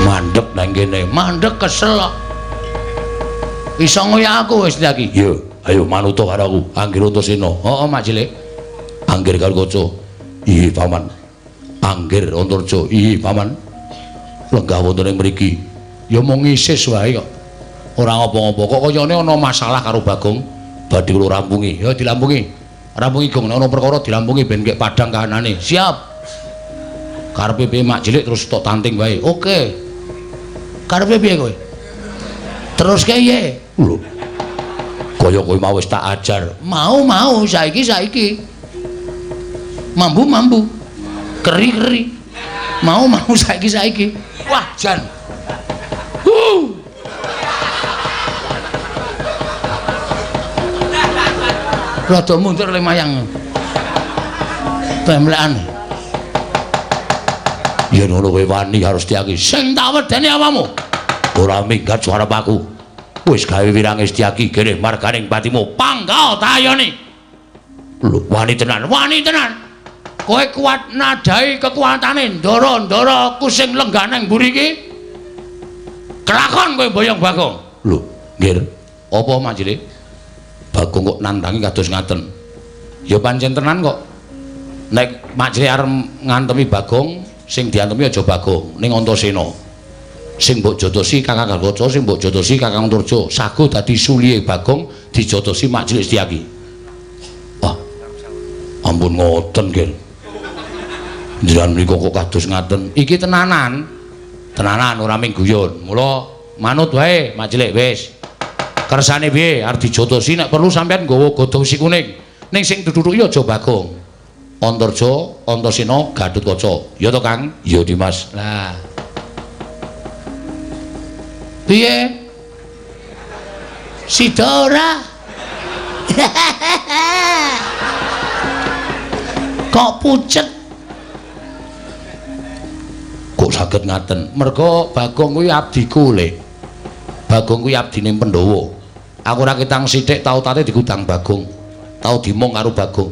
Mandek nang kene, mandek kesel kok. Iso ngoyak aku wis iki. Yo, ayo manut karo aku. Anggir Antasena. Heeh, Mak Cilik. Anggir karo kaca. Iya, Paman. Anggir Antarja. Iya, Paman. Lenggah wonten ing mriki. Ya mung ngisis wae kok. Ora apa-apa. Kok kayane ana masalah karo Bagong. Badhe kula rampungi. Ya dilampungi. Rampungi Gong, nek ana perkara dilampungi ben gek padhang kahanane. Siap. Karepe piye Mak Cilik terus tok tanting wae. Oke. Karepe piye kowe? Terus kaya lho kaya kowe mau wis tak ajar mau saiki mambu keri mau saiki wah jan rada mundur le mayang pemlekan yen ngono kowe wani harus diaki sing tak wedeni awamu ora minggat suara paku wis gawe wirang Setyaki kene marganing patimu panggal tayone lho wani tenan kowe kuat nadai kekuatane ndara-ndara aku sing lenggah nang mburi iki kelakon kowe boyong Bagong lho nggih apa Mak Cilik Bagong kok nandangi kados ngaten ya pancen tenan kok nek Mak Cilik arep ngantemi Bagong sing diantemi aja Bagong ning Antasena sing mbok jotosi Kakang Garwaca sing mbok jotosi Kakang Antarja sago dadi sulihe Bagong dijotosi Mak Cilik Setyaki. Wah. Ampun ngoten nggih. Njenengan mriku kok kados ngaten. Iki tenanan. Tenanan ora ming guyon. Mula manut wae Mak Cilik wis. Kersane piye arep dijotosi nek perlu sampean nggawa godhong si kuning. Ning sing duduk ya aja Bagong. Antarja, Antasena, Gatotkaca. Ya to Kang? Ya Dimas. Lah piye? Sida ora? Kok pucet? Kok saged ngaten? Merga Bagong kuwi abdiku, Lek. Bagong kuwi abdine Pandhawa. Aku ora ketang sithik tau tate digudang Bagong. Tau dimong karo Bagong.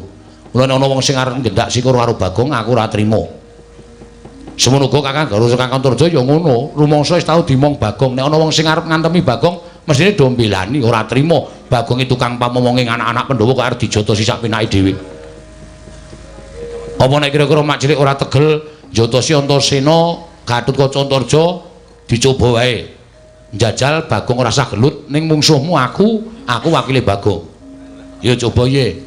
Mula nek ana wong sing arep ngendak sikur karo Bagong, aku ora trima. Semono uga Kakang Garwaca Kakang Antarja ya ngono, rumangsa wis tau dimong Bagong. Nek ana wong sing arep ngantemi Bagong, mesthine do mbelani ora trima. Bagong iki tukang pamomonging anak-anak Pandhawa kok arep dijotosi sak penake dhewe. Apa nek kira-kira Mak Cilik ora tegel jotosi Antasena, Gatotkaca Antarja dicoba wae. Njajal Bagong ora sah gelut ning mungsuhmu aku wakile Bagong. Ya coba ye.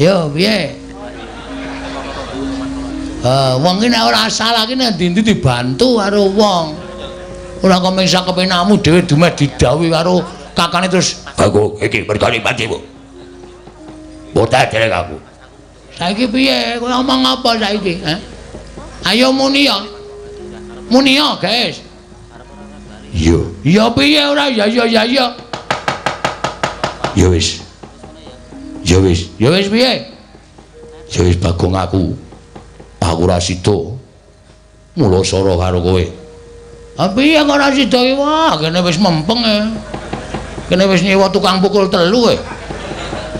Yo piye? Wong iki nek ora salah iki nek ndi-ndi dibantu karo wong. Ora kok mung sak kepenakmu dhewe dumeh didhawuhi karo kakane terus Bagong iki mergane patimu. Boten derek aku. Saiki piye? Kowe ngomong apa saiki? Ayo muni ya. Muni ya, guys. Iya. Ya piye ora ya. Ya wis. Ya wis piye? Ya wis Bagong aku ora sida mula sara karo kowe. Piye kok ora sida iki wah kene wis mempeng e. Kene wis nyewa tukang pukul 3 e.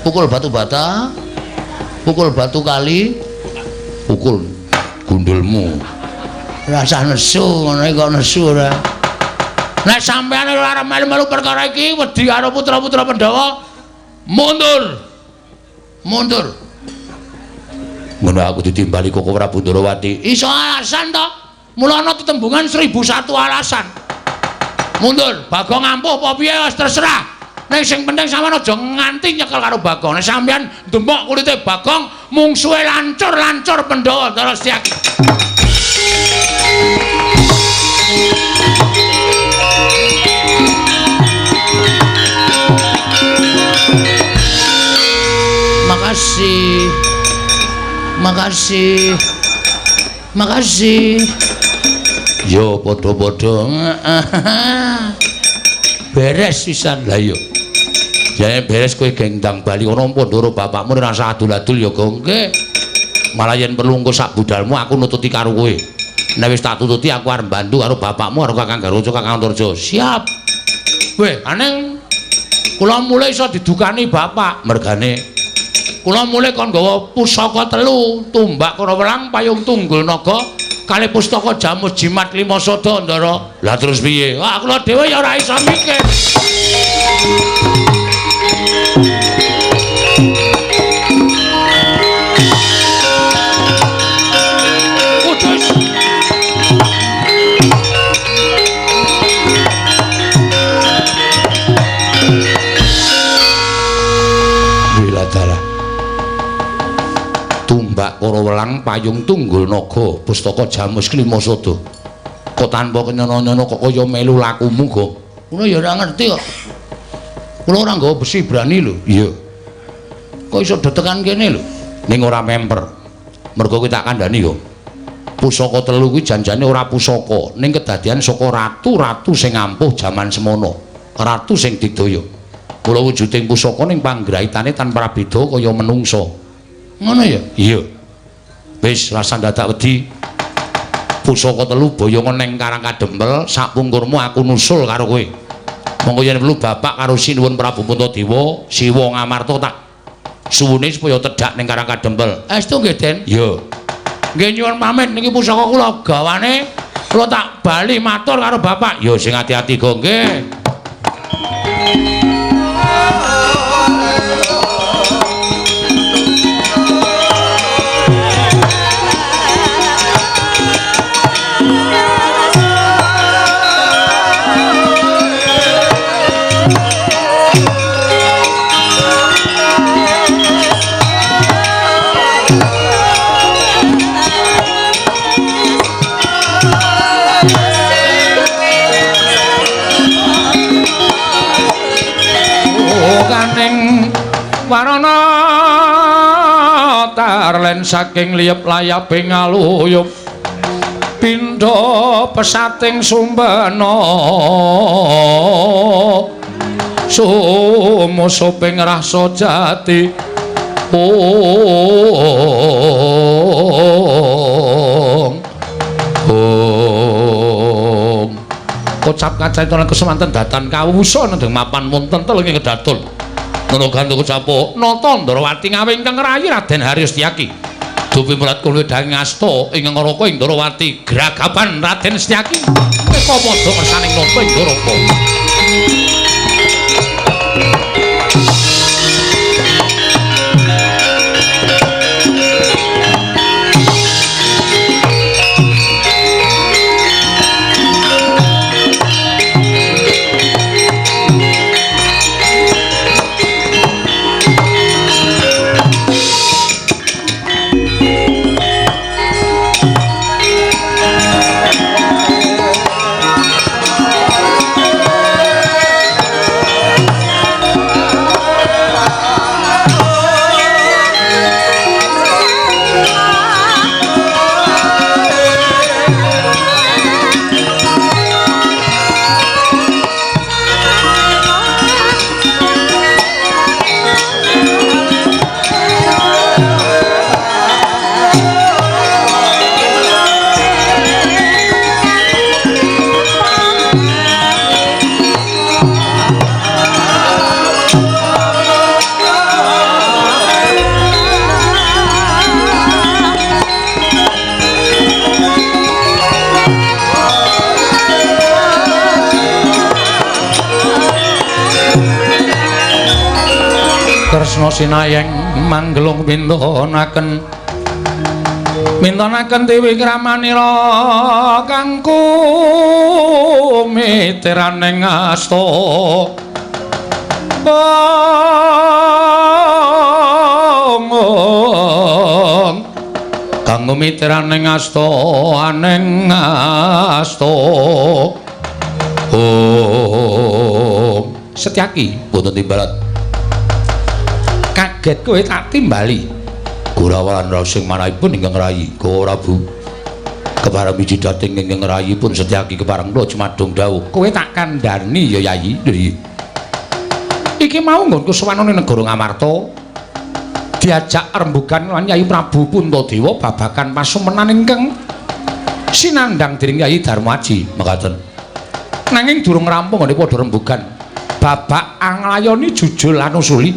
Pukul batu bata, pukul batu kali, pukul gundulmu. Rasa nesu ngono kok nesu ora. Nek sampeyan ora arep melu perkara iki wedi karo putra-putra Pandhawa mundur. Ngono aku ditimbali kok ora Bundarawati. Iso alasan to. Mula ana tetembungan 1001 alasan. Mundur, Bagong ampuh apa piye wis terserah. Ning sing penting sampean aja nganti nyekel karo Bagong. Nek sampean ndemok kulite Bagong mungsuhe lancur Pandhawa Ndara Setyaki. Makasih. Yo padha-padha. Beres pisan lah yo. Jane beres kowe gendang bali ana Pandhara bapakmu rasa adul-adul ya, Gong. Nggih. Malah yen perlu engko sak budalmu aku nututi karo kowe. Nek wis tak tututi aku arep bantu karo bapakmu karo Kakang Garwaca Kakang Antarja. Siap. Weh, aneng Kula mulai iso didukani bapak mergane. Kula mulai kon nggawa pusaka 3, tumbak Karawelang, payung tunggul naga, kalih pustaka jamus jimat 5 sada ndara. Lah terus piye? Wah, kula dhewe ya ora iso mikir. Tumbak Karawelang, payung tunggul naga, pustaka jamus 5 sada. Kok tanpa kenyono-nyono kok kaya melu lakumu kok. Kula ya ora ngerti kok. Kula ora nggawa besi brani lho. Iya. Kok iso detekan kene lho. Ning ora memper. Mergo kuwi tak kandhani kok. Pusaka 3 kuwi janjane ora pusaka, ning kedadian saka ratu-ratu sing ampuh jaman semono. Ratu sing digdaya. Kula wujuding pusaka ning panggraitane tanpa beda kaya menungso. Ngono ya? Iya. Wis rasa dadak wedi. Pusaka 3 boyongan ning Karang Kadempel, sakpungkurmu aku nusul karo kowe. Monggo yen perlu bapak karo sinuwun Prabu Puntadewa, Siwa Ngamarta tak suwune supaya tedhak ning Karang Kadempel. Estu nggih, Den? Iya. Nggih nyuwun pamit niki pusaka kula gawane kula tak bali matur karo bapak. Ya sing ati-ati go nggih. Warana tarlen saking liyep layaping aluyup pindha pesating sumbana sumusuping rasa jati kocap kacaitan kesemanten datan kawusa nedeng mapan wonten telenging kedatul Nono gantung ucapo nata Ndarawati ngawing ingkang rayi Raden Haryostyaki dupi mulat kula daging asta ingkang ngaraka ing Ndarawati gragapan Raden Setyaki meka padha kersaning napa ing Ndaraka Kresna sinayeng manggelung mintonaken dewi kramanira kang kumitiraning asta kang kumitiraning asta aning asta Setyaki boten timbalan kaget kowe tak timbali Gurawan rasing manahipun ingkang rayi Prabu kepareng wiji dating ingkang rayi pun Setyaki kepareng kula Cemadung dawuh kowe tak kandhani ya Yayi iki mau nggonku suwanane negara Ngamarta diajak rembugan lan Yayi Prabu Puntadewa babagan pasumenan ingkang sinandhang dening Yayi Darmaji mekaten nanging durung rampung ngene padha rembugan babak anglayoni jujul lan usuli.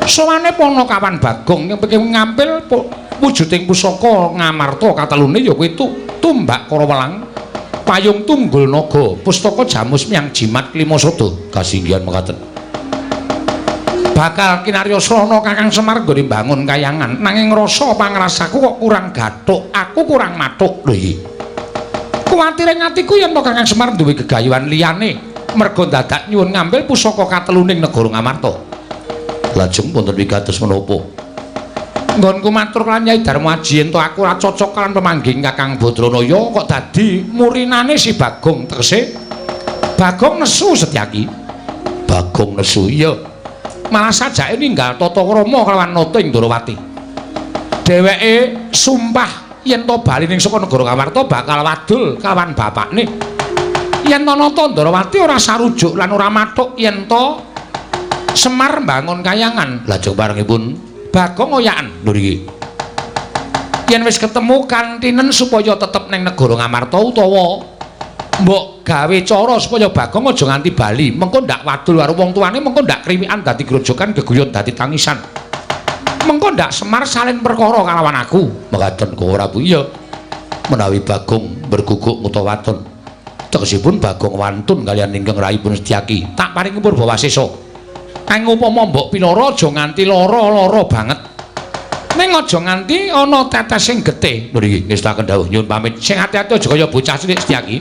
Sowane Panakawan Bagong yang pengen ngampil wujuding pusaka Ngamarta katelune ya kuwi tumbak Karawelang, payung tunggul naga, pustaka jamus miyang jimat Klimasada kasinggihan mekaten. Bakal kinaryosa ana Kakang Semar nggone mbangun kayangan nanging rasa pangrasaku kok kurang gathuk, aku kurang mathuk lho iki. Kuwatire atiku yen Kakang Semar duwe gegayuhan liyane merga dadak nyuwun ngambil pusaka kateluning negara Ngamarta. Lajeng wonten wigatos menapa? Nggonku matur lan Nyai Darmaji ento aku ora cocok kalan pemanggih Kakang Badranaya kok dadi murinane si Bagong tegese Bagong nesu Setyaki. Bagong nesu iya. Malah sajake ninggal tata krama kelawan nata ing Ndrawati. Dheweke sumpah yen to bali ning saka negara Ngamarta bakal wadul kelawan bapakne. Yen to nata Ndrawati ora sarujuk lan ora mathuk yen to Semar mbangun kayangan. Lajeng barengipun Bagong oyaken lho iki. Yen wis ketemu kantinen supaya tetep ning negara Ngamarta utawa mbok gawe cara supaya Bagong aja nganti bali, mengko ndak wadul karo wong tuane, mengko ndak kriwikan dadi grojogan geguyut dadi tangisan. Mengko ndak Semar salin perkara kalawan aku. Mekaten kok ora Bu iya. Menawi Bagong berguguk utawaton, tegesipun Bagong wantun kaliyan ingkang rayipun Setyaki, tak paringi purba wasesa. Kang upama mbok pilara aja nganti lara-lara banget. Ning aja nganti ana tetes sing getih. Mriki ngestaken dawuh nyuwun pamit. Sing ati-ati aja kaya bocah cilik Setyaki.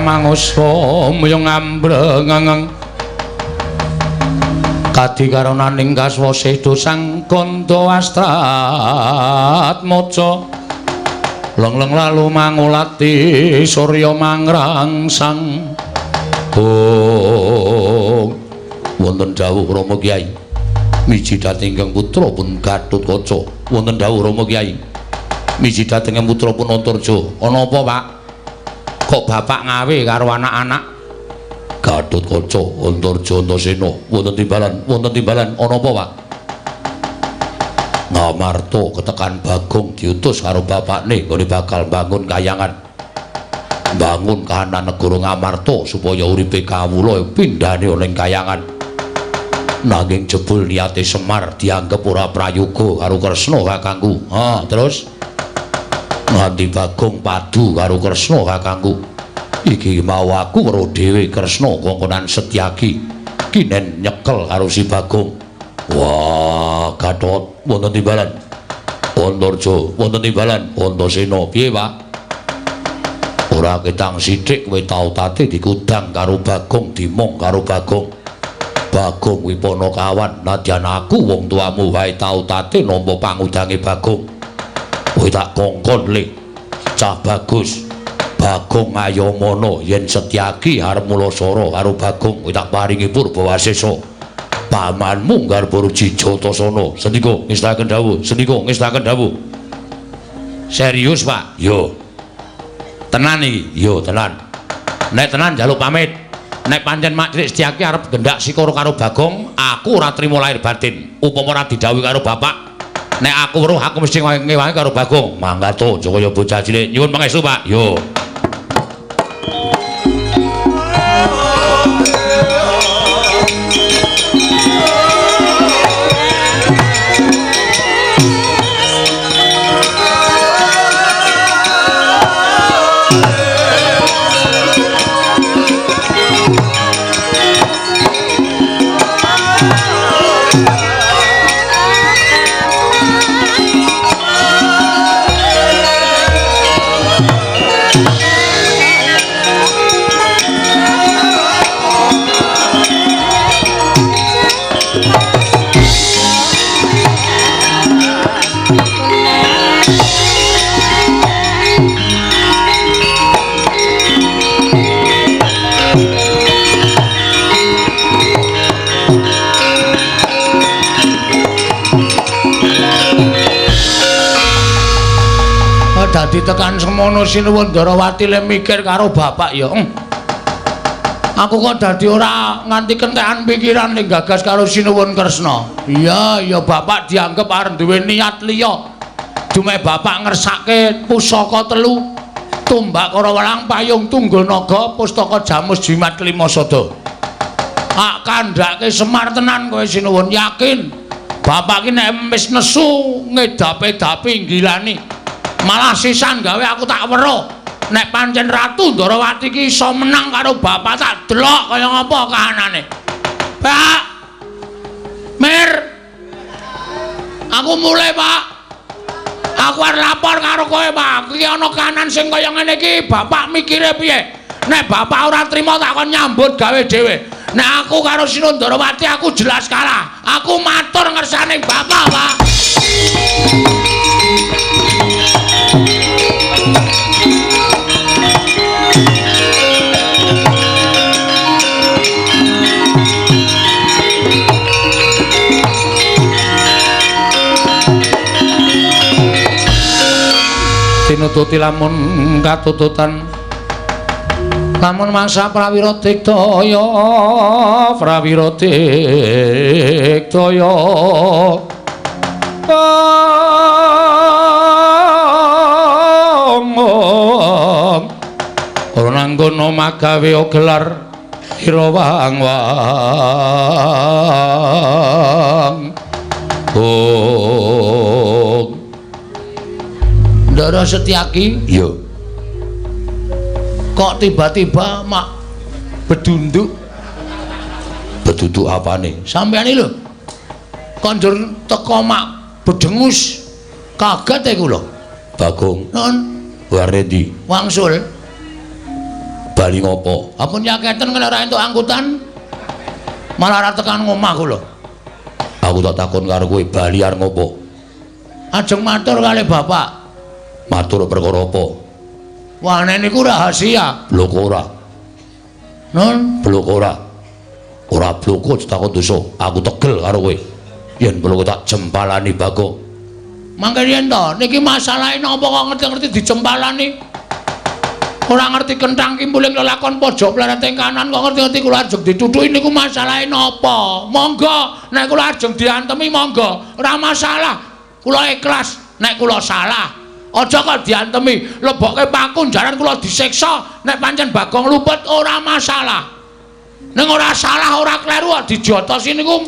Mangusa muyung ambrengeng kadi karonaning kaswase dosang kanda astrat maca lengleng lalu mangulati surya mangrangsang wonten dawuh Rama Kyai miji dhateng ingkang putra pun Gatotkaca wonten dawuh Rama Kyai miji dhateng putra pun Antarja ana apa Pak kok bapak ngawe karo anak-anak Gatotkaca Antarja Antasena wonten timbalan ana apa Pak Ngamarta ketekan Bagong diutus karo bapakne nggone bakal bangun kayangan bangun kahanan negara Ngamarta supaya uripe kawula pindhane ning kayangan nanging jebul niate Semar dianggep ora prayoga karo Kresna kakangku terus nganti Bagong padu karo Kresna kakangku iki mau aku karo dhewe Kresna kongkonan Setyaki kinen nyekel karo si Bagong. Wah Gatot wonten timbalan Antarja wonten timbalan Antasena piye Pak ora ketang sithik kowe tau tate dikudang karo Bagong dimong karo Bagong kuwi Panakawan nadyan aku wong tuamu wae tau tate nampa pangudange Bagong. Kowe tak kongkon le cah bagus Bagong ayamana yen Setyaki arep mulasara karo Bagong kowe tak paringi purba wasesa pamanmu garba ruji Jatasana. Sendika ngestaken dawuh serius Pak yo tenan iki yo tenan nek tenan njaluk pamit nek pancen Mak Cilik Setyaki arep gendak sikara karo Bagong aku ora trima lahir batin upama ora didhawuhi karo bapak nek aku weruh aku mesti ngewangi karo Bagong. Mangga to aja kaya bocah cilik. Nyuwun pangestu Pak. Yo. dadi tekan semono Sinuwun Ndarawati le mikir karo bapak ya. Aku kok dadi ora nganti kentekan pikiran ning gagas karo Sinuwun Kresna. Iya, ya bapak dianggep arep duwe niat liya. Dume bapak ngersake pusaka 3, Tumbak Kara Welang Payung Tunggul Naga, Pustaka Jamus Jimat Kelima Sada. Ak kandhake Semar tenan kowe Sinuwun, yakin. Bapak ki nek wis nesu ngedape-dapi nggilani. Malah sisan gawe aku tak weruh. Nek pancen Ratu Ndarawati ki iso menang karo bapak tak delok kaya ngapa kahanane. Pak. Mir. Aku mulai, Pak. Aku arep lapor karo kowe, Pak. Ki ana kahanan sing kaya ngene iki, bapak mikire piye? Nek bapak ora trima tak kon nyambut gawe dhewe. Nek aku karo Sinuwun Ndarawati aku jelas kalah. Aku matur ngersane bapak, Pak. Tinututi lamun katututan lamun mangsa prawira digdaya ora nanggono magawe gelar irawang-wang Ndara Setyaki iya kok tiba-tiba mak bedunduk apane sampeyan iki lho kondur teko mak bedengus kaget e kula Bagong non warendi wangsul bali ngopo ampun yaketen kena ora entuk angkutan malah ora tekan ngomah kula aku tak takon karo kowe bali arep ngopo ajeng matur kalih bapak matur perkara apa wah niku rahasia blok ora non blok ora bloko takon dosa aku tegel karo kowe yen bloko tak jempalani Bagong mangke yen to niki masalahe napa kok ngerti-ngerti dijempalani ora ngerti kenthang kimpuling lelakon pojok pleret ing kanan kok ngerti-ngerti kula ajeng dituthuki niku masalahe napa monggo nek kula ajeng diantemi monggo ora masalah kula ikhlas nek kula salah aja kok diantemi lebokke paku jaran kula disiksa nek pancen Bagong luput ora masalah ning ora salah ora kleru dijotosi niku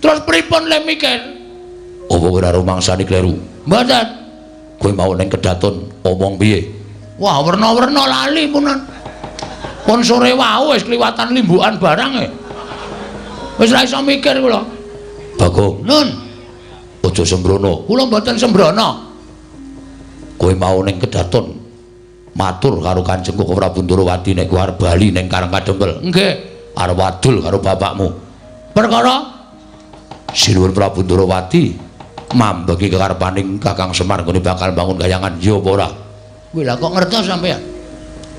terus pripun le mikir apa ora rumangsane kleru mboten kowe mau ning kedaton omong piye wah werna-werna lali punan pun sore wau wis kliwatan limbukan barang wis ra iso mikir kula Bagong nun aja sembrono kula mboten sembrono kowe mau ning kedaton matur karo Kanjeng Koko Prabu Ndarawati nek kowe arep bali ning Karang Kadempel nggih arep wadul karo bapakmu perkara Sinuwun Prabu Ndarawati mambeki kekarepaning Kakang Semar nggone bakal bangun kayangan ya apa ora kowe lha kok ngertos sampean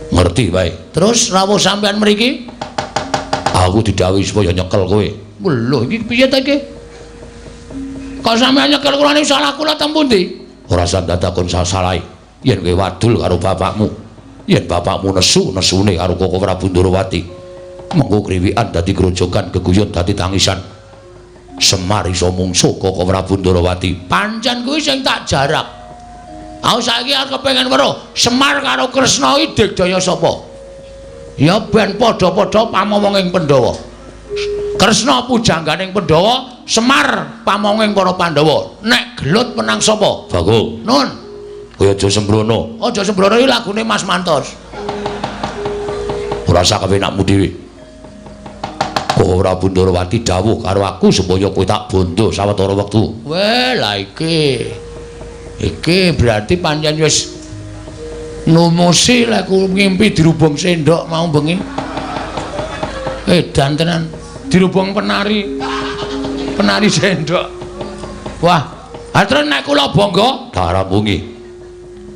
ngerti wae terus rawuh sampean mriki aku didhawuhi supaya nyekel kowe lho iki piye ta iki kok sampean nyekel kula niku salah kula teng pundi ora sandadakon salah yen kowe wadul karo bapakmu yen bapakmu nesune karo Koko Prabu Ndarawati mengko kriwikan dadi grojogan geguyon dadi tangisan Semar iso mungsuh Koko Prabu Ndarawati pancen kuwi sing tak jarak aku saiki arep kepengin weruh Semar karo Kresna iki digdaya sapa ya ben padha-padha pamomonging Pandhawa Kresna pujangganing Pandhawa Semar pamonging para Pandhawa nek gelut menang sapa Bagong nun kowe aja sembrono iki lagune Mas Mantos ora usah kepenakmu dhewe Koko Prabu Ndarawati dawuh karo aku supaya kowe tak bondo sawetara wektu weh la iki berarti pancen wis numusi lek ngimpi dirubung sendok mau bengi edan tenan dirubung penari sendok wah terus nek kula bangga tak rampungi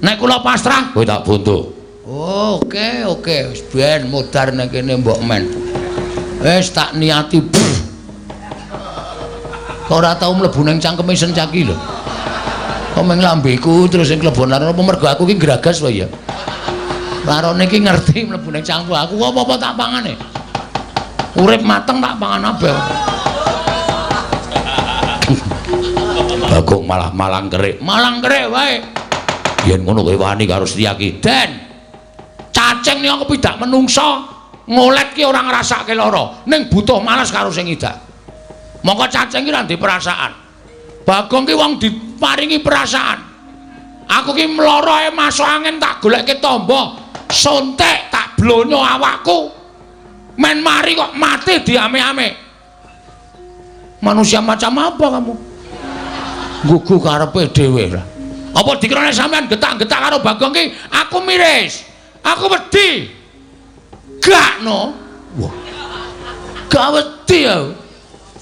nek kula pasrah kowe tak bondo oke wis ben mudhar nek kene mbok men wis tak niati ora tau mlebu ning cangkeme Sencaki lho Omeng lambeku terus sing klebon laron apa mergo aku ki gragas wae ya. Larone ki ngerti mlebu ning cangku aku apa-apa tak pangane. Urip mateng tak pangan abel. Bagong malah malang kerik wae. Yen ngono kowe wani karo Setyaki. Den. Cacing ning aku pidak menungso, ngolet ki ora ngrasake lara, ning butuh males karo sing idak. Mongko cacing ki ra ndek perasaan. Bagong ki wong diparingi perasaan. Aku ki mloro ae masuk angin tak goleke tombo, sontek tak blonyo awakku. Men mari kok mati diame-ame. Manusia macam apa kamu? Gugu karepe dhewe lah. Apa dikirane sampean getak-getak karo Bagong ki aku miris. Aku wedi. Gak no. Wah. Gak wedi aku.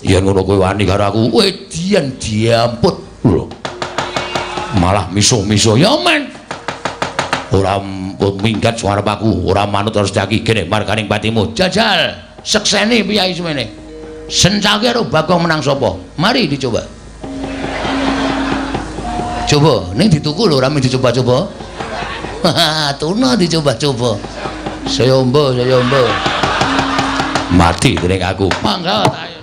Yen ngono kowe wani karo aku, wedian diamput lho. Malah miso-miso ya men. Ora minggat suara aku, ora manut terus Setyaki kene markaning patimu. Jajal, sekseni piyai semene. Sencake karo Bagong menang sapa? Mari dicoba. Coba, ning dituku lho ora mung dicoba-coba. Tuna dicoba-coba. Saya ombo. Mati dening aku. Mangga ayo.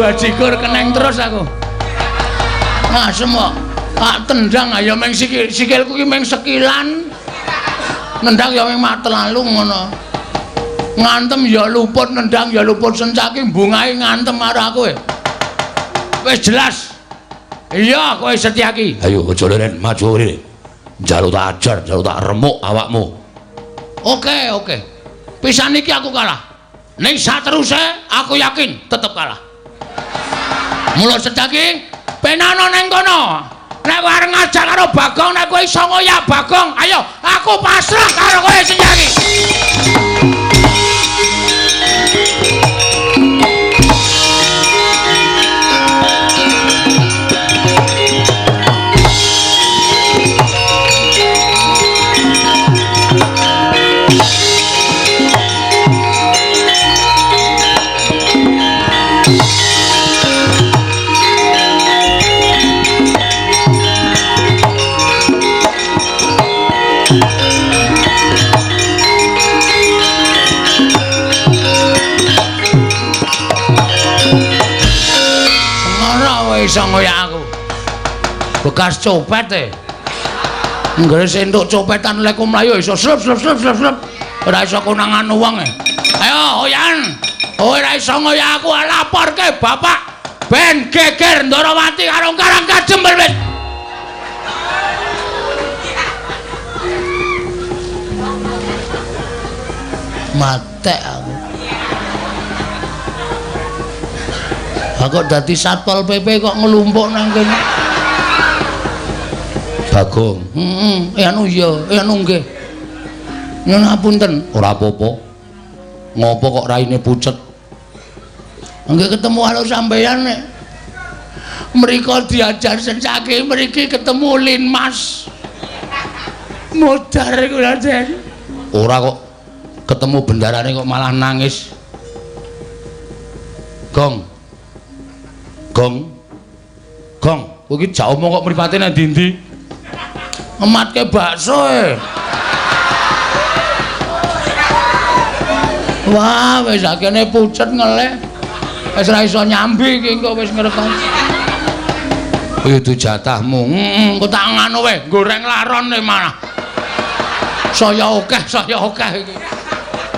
Bajigur keneng terus aku. Ngasem kok. Tak tendang ayo meng sikilku ki meng sekilan. Nendang ya meng mat lalu ngono. Ngantem ya luput, nendang ya luput, Setyaki mbungahe ngantem karo aku. Wis jelas. Iya kowe Setyaki. Ayo aja leren maju rene. Njaluk tak ajar, njaluk tak remuk awakmu. Oke. Pisan iki aku kalah. Ning sateruse aku yakin tetep kalah. Mula Setyaki penano neng kono. Nek kowe arep ngajak karo Bagong, nek kowe iso ngoyak Bagong, ayo aku pasrah karo kowe Setyaki. Iso ngoyak aku. Bekas copet e. Nggare sendok copetan lek mlayu iso slep. Ora iso konangan wong e. Ayo Oyan. Ora iso ngoyak aku laporke bapak ben geger Ndarawati karo Karang Kajembel wis. Matek aku. Aku dadi Satpol PP kok ngelumpuk nang kene. Bagong. Anu nggih. Nyuwun ngapunten. Ora apa-apa. Ngopo kok raine pucet? Nggih ketemu karo sampeyan nek. Mriko diajar Setyaki, mriki ketemu Linmas. Modar iku lho, Den. Ora kok ketemu bendarane kok malah nangis. Gong, kowe iki jak omong kok mripate nang ndi-ndi? Ematke bakso e. Wah, wis sakene pucet ngeleh. Wis ora iso nyambi iki engko wis ngrekon. Kuwi itu jatahmu. Engko tak ngono wae, goreng laron e malah. Saya akeh iki.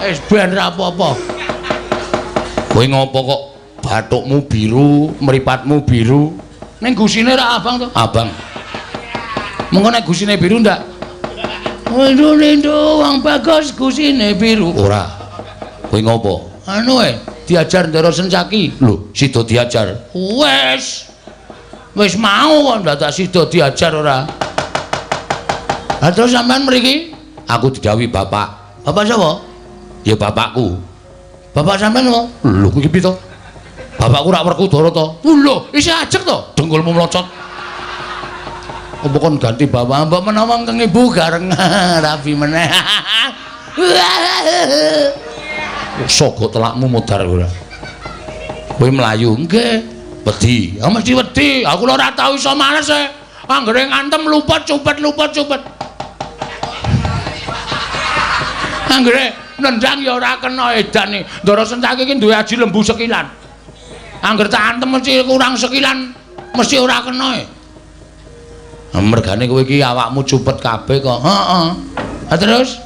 Wis ben ra apa-apa. Kowe ngopo kok bathukmu biru, mripatmu biru? Ning gusine ra abang to? Abang. Mengko nek gusine biru ndak? Waduh lendo wong bagus gusine biru. Ora. Kowe ngopo? Anu diajar Ndara Sencaki. Lho, sida diajar. Wis mau kok ndak sida diajar ora. Lah terus sampean mriki? Aku didhawuhi bapak. Bapak sapa? Ya bapakku. Bapak sampean kok? Lho kuwi piye to? Bapakku rak Werkudara to. Lho, isih ajeg to dengkulmu mlocot. Apa kon ganti bapak mbok menawa kang ibu gareng rapi meneh. Sogo telakmu mudar ora. Kowe mlayu nggih. Wedi. Ya mesti wedi. Aku ora tau iso males e. Anggere ngantem luput cupet. Anggere nendang ya ora kena edan iki. Ndara Sencaki iki duwe aji lembu sekilan. Angger tak antem mesti kurang sekilan, mesti ora kena e. Mergane kowe iki awakmu cupet kabeh kok. Heeh. Ha terus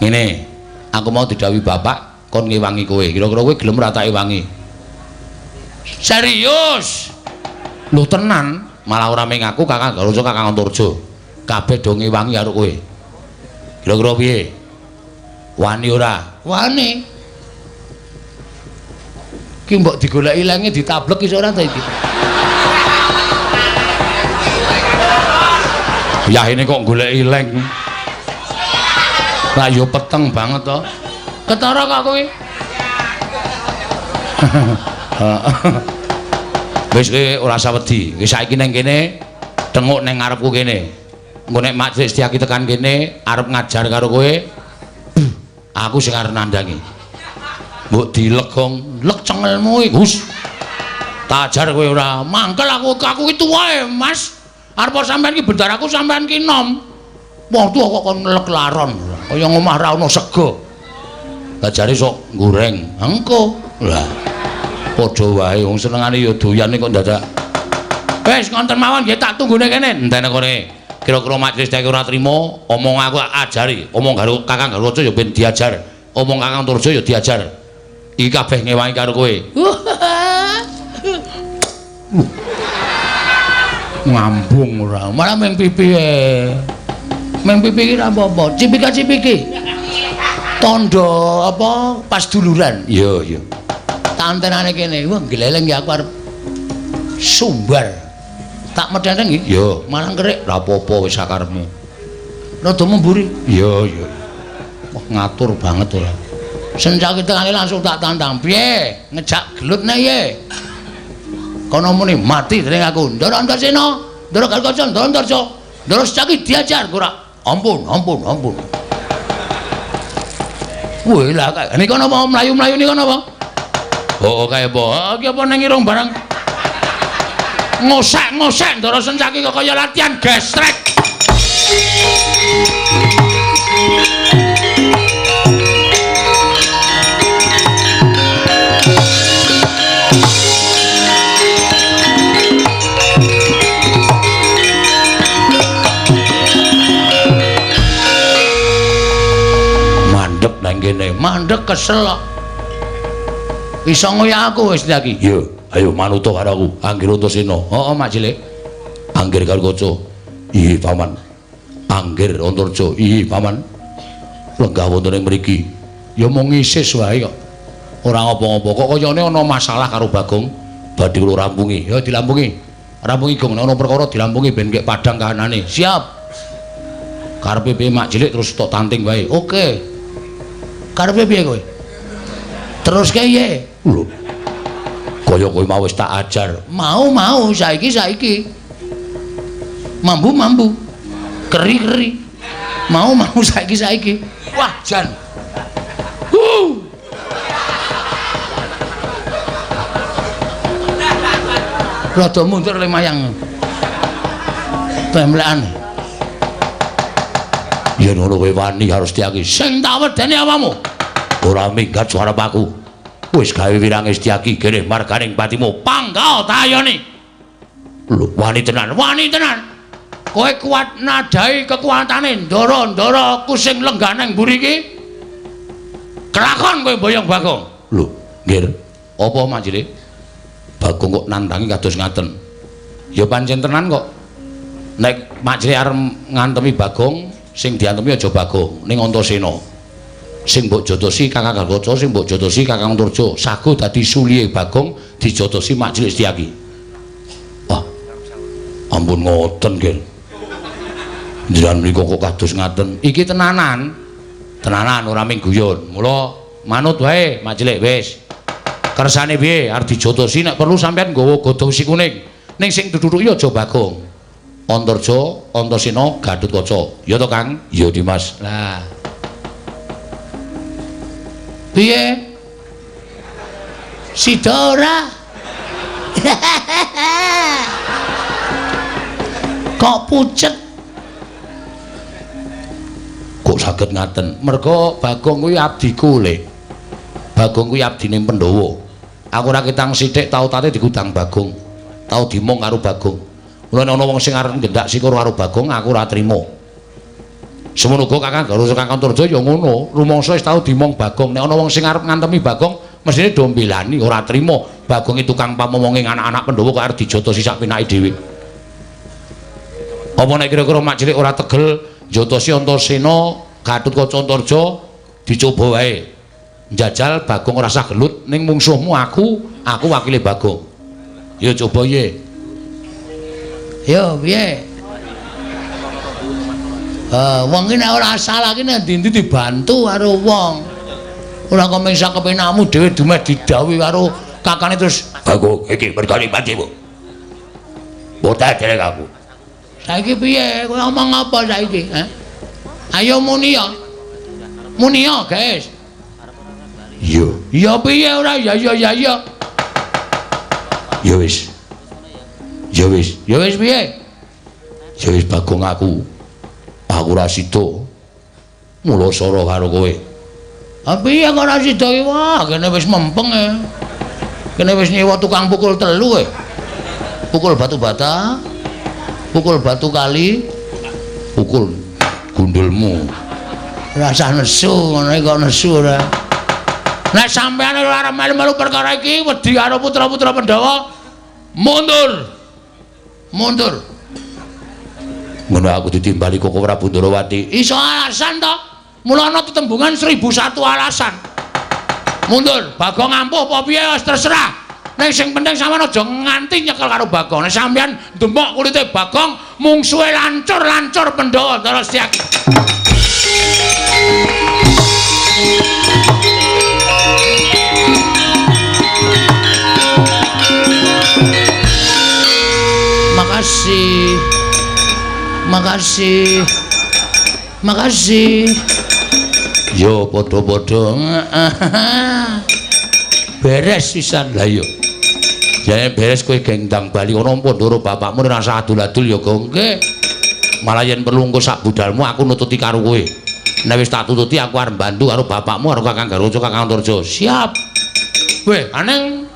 ngene, aku mau didhawuhi bapak kon ngewangi kowe. Kira-kira kowe gelem ora tak ewangi? Serius. Lho tenan, malah ora mung aku Kakang Garusa Kakang Antarja. Kabeh do ngewangi karo kowe. Kira-kira piye? Wani ora? Wani. Ki mbok digoleki lenge ditablek iso ora ta iki? Ya ini kok goleki leng. Lah yo peteng banget to. Ketara kok kowe. Wis kowe ora usah wedi. Wis saiki ning kene tenguk ning ngarepku kene. Engko nek Mak Setiaki tekan kene arep ngajar karo kowe, aku sing arep nandangi. Mbok dilegong, lek cengelmu iki, Gus. Tak ajar kowe ora. Mangkel aku iki tuwae, Mas. Arep sampean iki bentar aku sampean ki nom. Wong tuwa kok kon lek laron. Kaya ngomah ra ono sego. Lah jare sok goreng. Engko. Lah padha wae wong senengane ya doyan kok dadak. Wis ngonten mawon nggih tak tunggune kene. Entene kene. Kira-kira Mak Setiaki ora trimo, omong aku ajari. Omong karo Kakang Garusa ya ben diajar. Omong Kakang Antarja ya diajar. Iki kabeh ngewangi karo kowe. Ngambung ora. Malah meng pipi Meng pipi iki ra apa-apa. Cipika-cipiki. Tondo apa pas duluran. Iya. Tantenane kene. Wah, gleleng ya aku arep sumbar. Tak medhenteng iki. Iya, malah kerik. Ra apa-apa wis sakarepmu. Rada memburi. Iya. Wah, ngatur banget ora. Sencaki tekane langsung tak tantang. Piye? Ngejak gelut nek ye. Kono muni mati dening aku. Ndara Antarsena, Ndara Garusa, Ndara Antarja. Ndara Sencaki diajar ora. Ampun. Woi lah kae. Niki napa mlayu-mlayu niki napa? Oh kae apa? Iki apa nang irung barang? Ngosek Ndara Sencaki kok kaya latihan gestrek. Kene mandek kesel kok. Iso ngoyak aku wis iki. Yo, ayo manuta karo aku. Anggir Antarsena. Heeh, Mak Cilik. Anggir karo kaca. Iya, Paman. Anggir Antarja. Iya, Paman. Lenggah wonten ing mriki. Ya mung ngisis wae kok. Ora ngopo-ngopo. Kok kayane ana masalah karo Bagong. Badhe kula rampungi. Ya dilampungi. Rampungi Gong, nek ana perkara dilampungi ben kek padhang kahanane. Siap. Karepe piye Mak Cilik terus tok tanting wae. Oke. Karepe piye kowe? Terus kaya lho. Kaya kowe mau wis tak ajar. Mau saiki. Mambu. Keri. Mau saiki. Wah, jan. Rada mundur le mayang. Pemlekan. Yen ngono kowe wani harus Setiaki. Sing tak wedeni awakmu. Ora minggat suara aku. Wis gawe wirange Setiaki kene marganing patimu. Panggal tayoni. Lho, wani tenan. Kowe kuat nadai kekuatane ndara-ndara aku sing lenggah nang mburi iki. Kelakon kowe boyong Bagong. Lho, nggih. Apa manjile? Bagong kok nandangi kados ngaten. Ya pancen tenan kok. Nek manjile arep ngantemi Bagong, sing diantemi aja Bagong, ning Antasena. Sing mbok jotosi Kakang Garwaca, sing mbok jotosi Kakang Turjo. Sago dadi sulihe Bagong dijotosi Manjile Setyaki. Wah. Ampun ngoten, nggih. Njenengan mriku kok kados ngaten. Iki tenanan. Tenanan ora ming guyon. Mula manut wae Manjile wis. Kersane piye arep dijotosi nek perlu sampean nggawa godhong si kuning. Ning sing duduk ya aja Bagong. Antarja, Antasena, Gatotkaca. Ya to, Kang? Ya, Dimas. Lah. Piye? Sida ora? Kok pucet? Kok saged ngaten? Merga Bagong kuwi abdiku le. Bagong kuwi abdine Pandhawa. Aku ora ketang sithik tau tate digudang Bagong. Tau dimong karo Bagong. Mula ana wong sing arep ngendak sikara karo Bagong aku ora trima. Semono uga Kakang Garwaca Kakang Turjo ya ngono, rumangsa wis tau dimong Bagong. Nek ana wong sing arep ngantemi Bagong, mesine do mbelani ora trima. Bagong itu kang pamomonging anak-anak Pandhawa kok arep dijotosi sak pinake dhewe. Apa nek kira-kira mak cilik ora tegel jotosi Antasena, Gatotkaca Antarja dicoba wae. Njajal Bagong ora sah gelut ning mungsuhmu aku wakile Bagong. Ya coba ye. Yo piye? Wong iki nek ora salah iki nek ndi-ndi dibantu karo wong. Ora kok mengsa kepenakmu dhewe dumeh didhawuhi karo kakane terus Bagong iki mergane panjimu. Boten derek aku. Saiki piye? Kowe ngomong apa saiki? Ayo muni ya. Muni ya, guys. Iya. Ya piye ora ya ya ya ya. Ya wis. Ya wis. Ya wis piye? Ya wis Bagong aku. Aku ora sida mula sara karo kowe. Piye kok ora sida iki? Wah, kene wis mempeng e. Kene wis nyewa tukang pukul 3 e. Pukul batu bata, pukul batu kali, pukul gundulmu. Rasa nesu ngono kok nesu ora. Nek sampeyan ora arep melu-melu perkara iki wedi karo putra-putra Pandhawa, mundur. Mundur. Ngono aku ditimbali Koko Prabu Ndarawati. Iso alasan to? Mula ana tetembungan 1001 alasan. Mundur, Bagong ampuh apa piye wis terserah. Nek sing penting sampean aja nganti nyekel karo Bagong. Nek sampean ndemok kulite Bagong mungsuhe lancur-lancur Pandhawa Ndara Setyaki. Makasih. Yo padha-padha. Beres pisan lha yo. Jane beres kowe gendang bali kono pondoro bapakmu rasa adul-adul ya nggih. Malah yen perlu engko sak budalmu aku nututi karo kowe. Nek wis tak tututi aku arep bantu karo bapakmu karo Kakang Garwaca Kakang Turjo. Siap. Weh, aneng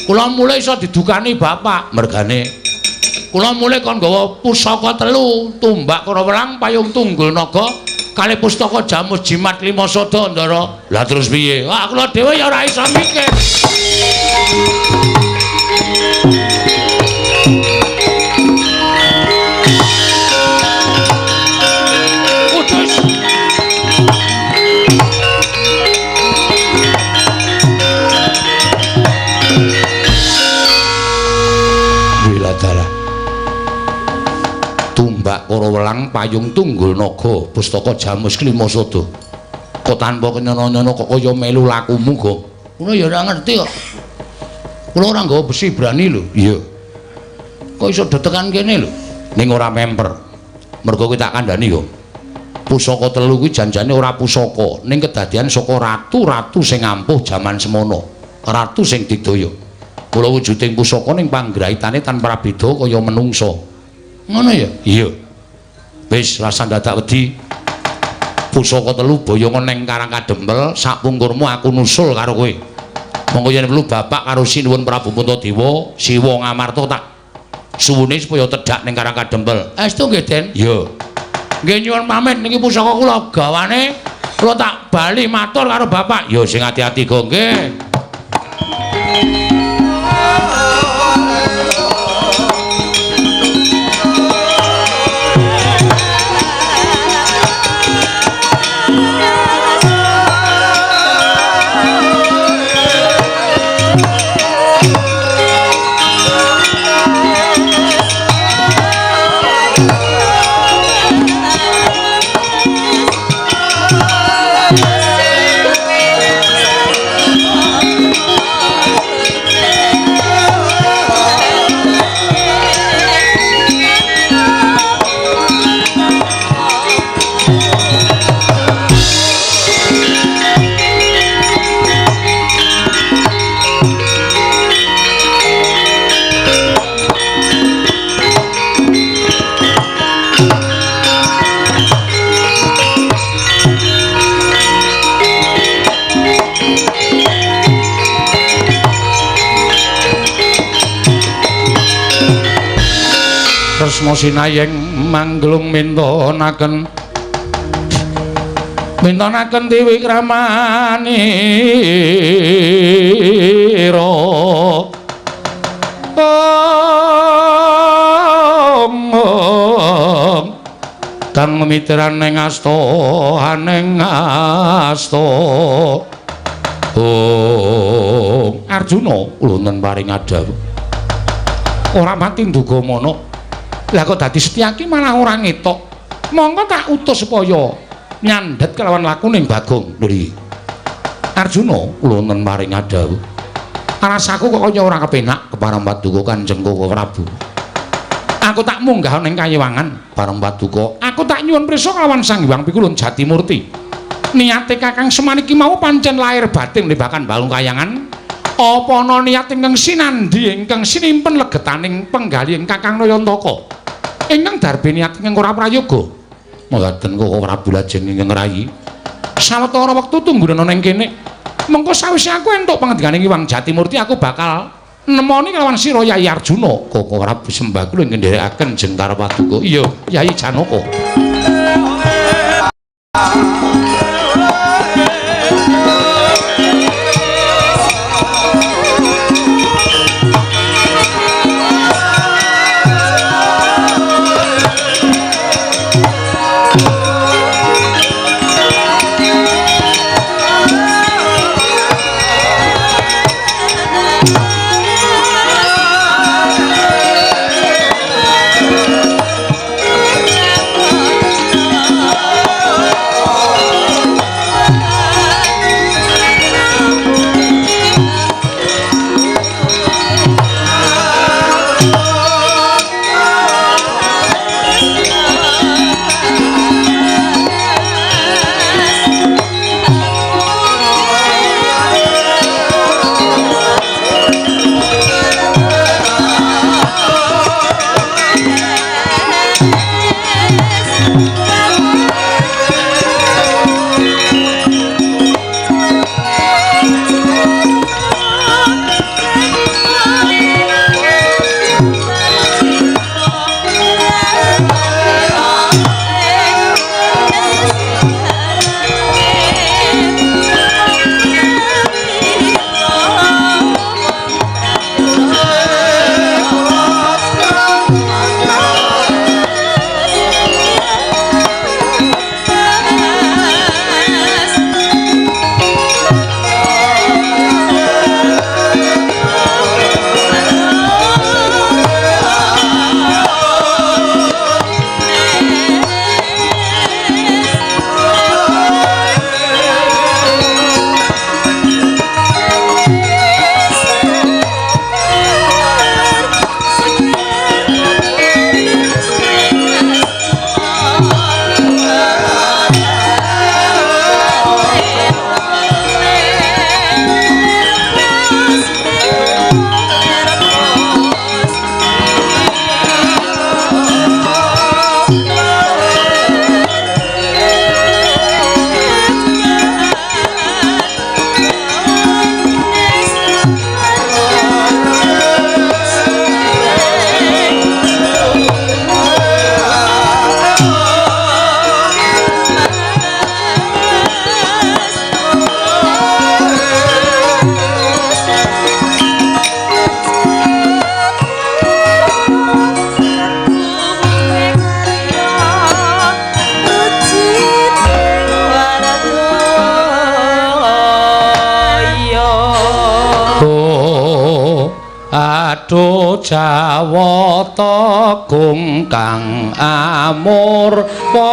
kula mulai iso didukani bapak mergane kula mulai kon nggawa pusaka 3, tumbak Karawelang, payung tunggul naga, kali pustaka Jamus Jimat 5 Sada Ndara. Lah terus piye? Wah, kula dhewe ya ora iso mikir. Tumbak Karawelang, payung tunggul naga, pustaka Jamus 5 Sada. Kok tanpa kenyono-nyono kok kaya melu lakumu kok. Kula ya ora ngerti kok. Kula ora nggawa besi brani lho. Iya. Kok iso detekan kene lho. Ning ora memper. Mergo kowe tak kandhani yo. Pusaka 3 kuwi janjane ora pusaka, ning kedadian saka ratu-ratu sing ampuh jaman semono. Ratu sing didaya. Mula wujuding pusaka ning panggraitane tanpa beda kaya menungsa. Ngono ya? Iya. Wis rasa dadak wedi. Pusaka 3 boyongan ning Karang Kadempel, sak pungkurmu aku nusul karo kowe. Monggo yen perlu bapak karo Sinuwun Prabu Puntadewa, Siwa Ngamarta tak suwune supaya tedhak ning Karang Kadempel. Estu nggih, Den? Iya. Nggih nyuwun pamit niki pusaka kula gawane kula tak bali matur karo Bapak. Ya sing ati-ati go nggih. Tresna sinayeng manglung mintonaken Dewi Kramanira kang mimitran ning asta Arjuna ulun paring adhawu ora mati ndugamana. Lah kok dadi Setyaki malah ora ngetok. Monggo tak utus supaya nyandhet kelawan lakuning Bagong. Lho Arjuna kula wonten paring adhawu. Rasaku kok kaya ora kepenak kepareng paduka Kanjeng Koko Prabu. Aku tak munggah ning kayewangan pareng paduka. Aku tak nyuwun prisa kelawan Sang Hyang Pikulun Jatimurti. Niate Kakang Semaniki mau pancen lahir batin nebakan balung kayangan. Apa ana niat ingkang sinandhi ingkang sinimpen legetaning penggalih Kakang Nayantaka? Ingkang darbe niat ingkang ora prayoga. Mboten Koko Prabu lajeng ingkang rayi. Sawetara wektu tungguna ning kene. Mengko sawise aku entuk pangandikan Hyang Jatimurti aku bakal nemoni kelawan sira Yai Arjuna. Koko Prabu sembah kula ingkang nderekaken Jengkar Paduka. Iya, Yai Janaka. Ado Jawata kang amurpa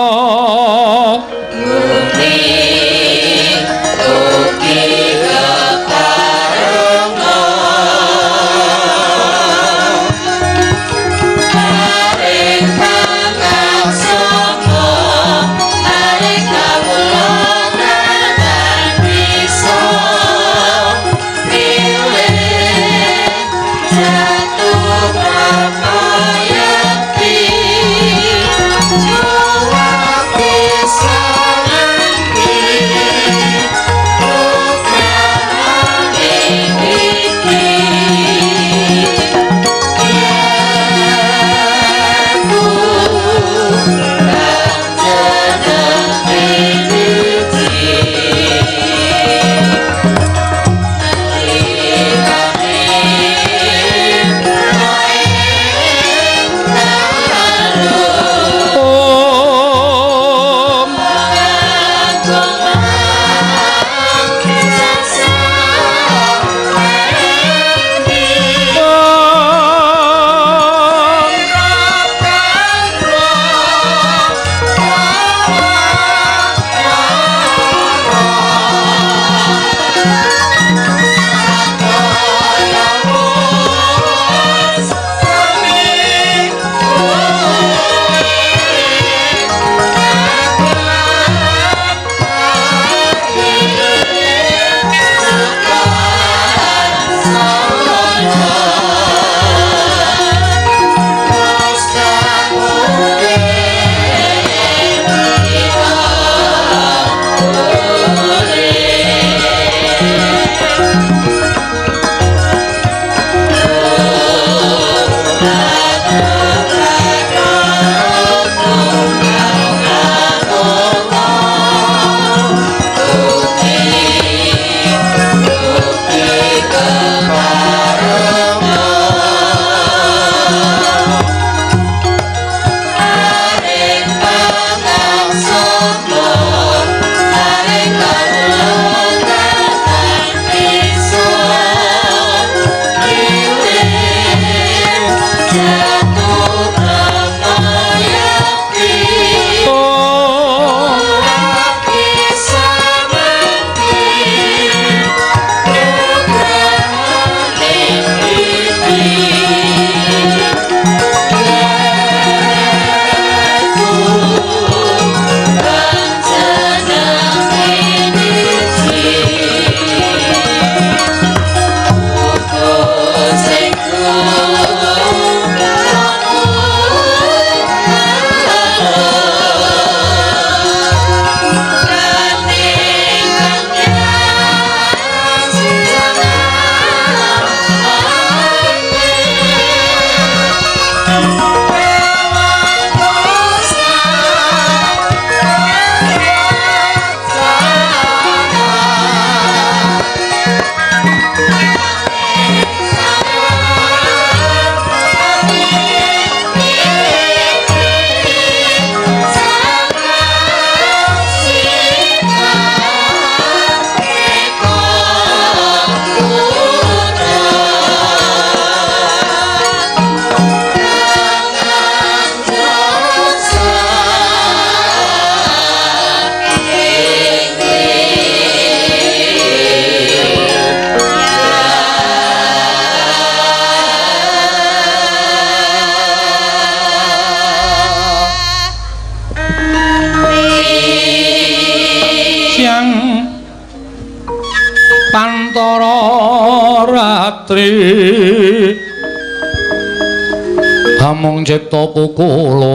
Amung cipta pukulun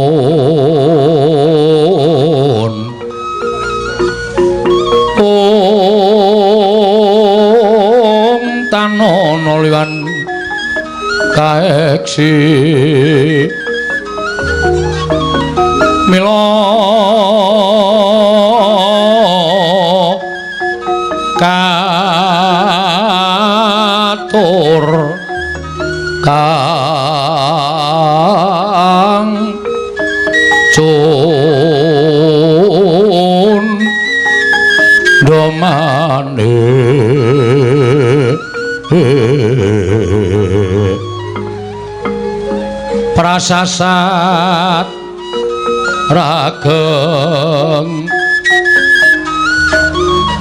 Om tanono liwan kaeksi mila katur kang cun domane prasasat rageng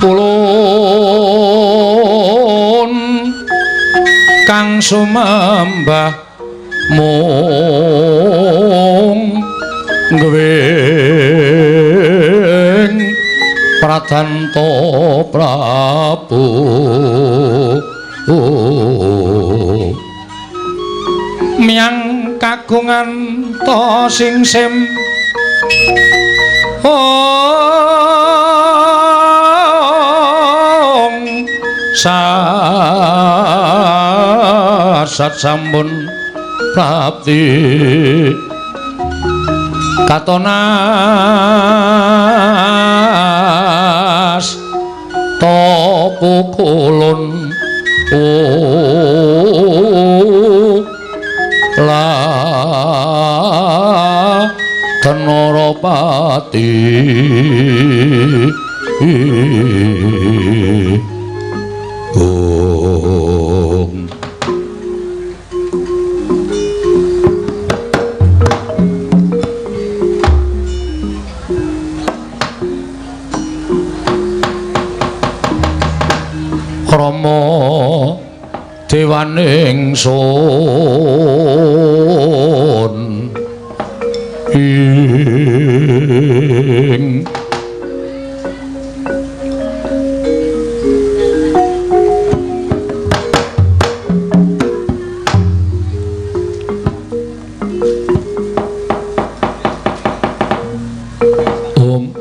ulun kang sumembah mung gwing pratanta Prabu miang kagungan to singsim sat sampun prapti katonas topukulun la Tenorapati Rama dewaning sun ing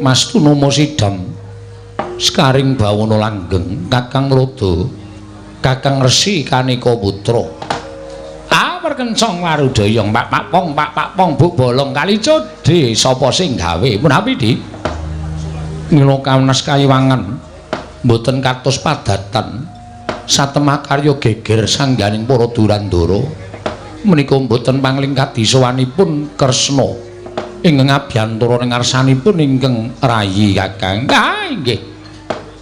Mastu Nomo Sidam Skaring Bawana Langgeng Kakang Lodo Kakang Resi Kanika Putra perkencong warudaya Pak Pong Bu Bolong kali codhe sapa sing gawe menawi di mila kawenas kayiwangan mboten katos padatan satemah karya geger sangganing para durandara menika mboten panglingkat disowanipun Kresna ingkang abiyantara ning ngarsanipun ingkang rayi Kakang. Ah nggih.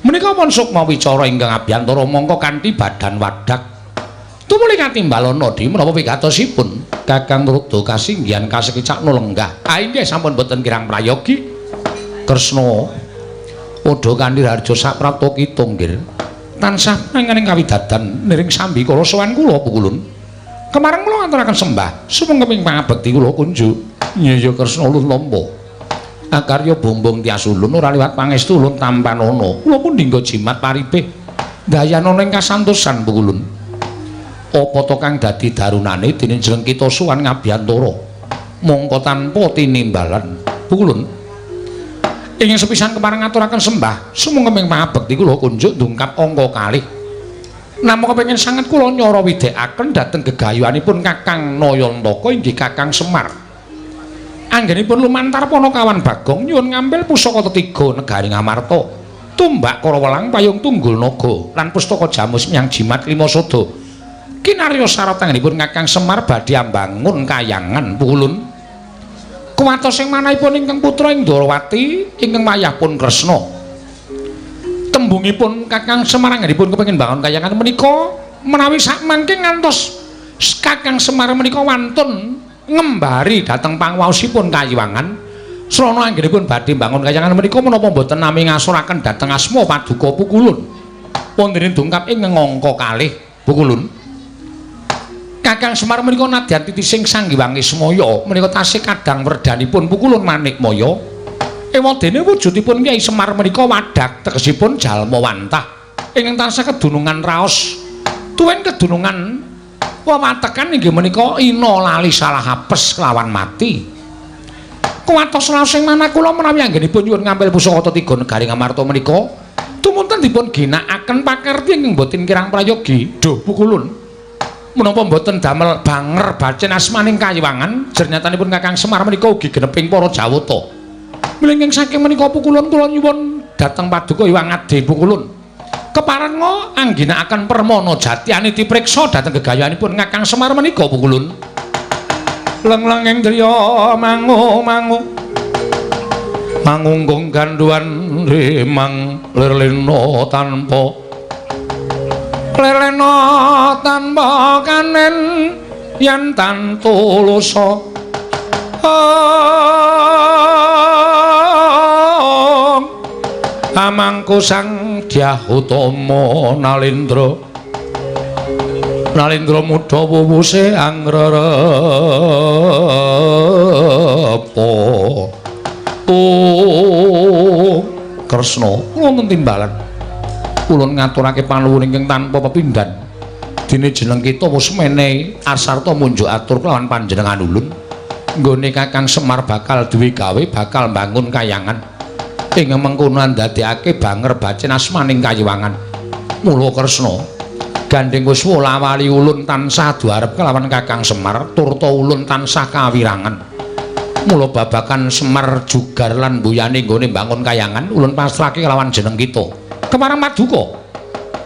Menika pun sukma wicara ingkang abiyantara mongko kanthi badan wadak. Tumuli katimbalana di menapa wigatosipun Kakang Ruda kasinggihan kasekicakna lenggah. Ah nggih sampun boten kirang prayogi. Kresna padha kanthi harja saprapta kita nggih. Tansah nanging kawidadan niring sambikala sowan kula pukulun. Kemareng kula aturaken sembah sumengkeping pangabekti kula kunjuk. Nyaya Kresna ulun lampa. Akarya bombong tias ulun ora liwat pangestu ulun tampanana. Kula pun dinggo jimat paribeh dayana ning kasantosan pukulun. Apa to kang dadi darunane dening jeneng kita suwan ngabiyantara mongko tanpa tinimbalan pukulun ingin sepisan kemareng ngaturaken sembah sumengkeping pangabekti kula kunjuk ndungkap angka kalih namung kepengin sanget kula nyara widhekaken dhateng gegayuhanipun Kakang Nayantaka inggih Kakang Semar anggenipun lumantar Panakawan Bagong nyuwun ngambil pusaka tetiga negari Ngamarta tumbak Karawelang payung tunggul naga lan pustaka jamus miyang jimat lima sada kinarya sarat tanganipun Kakang Semar badhe ambangun kayangan pukulun kuwatos sing manahipun ingkang putra Indrawati ingkang wayahipun Kresna tembungipun Kakang Semar anggenipun kepengin bangun kayangan menika menawi sakmangke ngantos Kakang Semar menika wantun ngembari dhateng pangwaosipun kayiwangan srana anggenipun badhe bangun kayangan menika menapa boten nami ngasuraken dhateng asma paduka pukulun wonten dungkap ing angka kalih pukulun Kakang Semar menika nadyan titising sanggiwangi semaya menika tasih kadang werdanipun pukulun Manikmaya ewadene wujudipun Kyai Semar menika wadak tegesipun jalma wantah ingkang tansah kedunungan raos tuwin kedunungan wawatekan inggih menika ina lali salah apes kelawan mati kuwatos raos sing manah kula menawi anggenipun nyuwun ngambil pusaka tiga negari Ngamarta menika tumunten dipun ginakaken pakerti ingkang boten kirang prayogi duh pukulun menapa mboten damel banger bacen asmaning kayiwangan jernyatanipun Kakang Semar menika ugi geneping para jawata mlingking saking menika pukulun kula nyuwun dhateng paduka Hyang Ade pukulun keparenga angginakaken permana jatiane dipriksa dhateng gegayuhanipun Kakang Semar menika pukulun leng-leng ing driya mangu-mangu mangunggung ganduan remang lirlena tanpa lelena tanpa kanen yen tan tulusa Amangku sang Dyah Utama Nalendra muda wuwuse angrerepa Kresna wonten timbalan ulun ngaturake panuwun ingkang tanpa pepindhan dene jeneng kita wis menehi asarta munjuk atur kelawan panjenengan ulun nggone Kakang Semar bakal duwe gawe bakal mbangun kayangan ing mengkono ndadekake banger bacen asmaning kayiwangan mula Kresna gandeng wis wolawali ulun tansah duarep kelawan Kakang Semar turta ulun tansah kawirangan mula babakan Semar jugar lan mbuyane nggone mbangun kayangan ulun pasrahke kelawan jeneng kita kemarang Maduka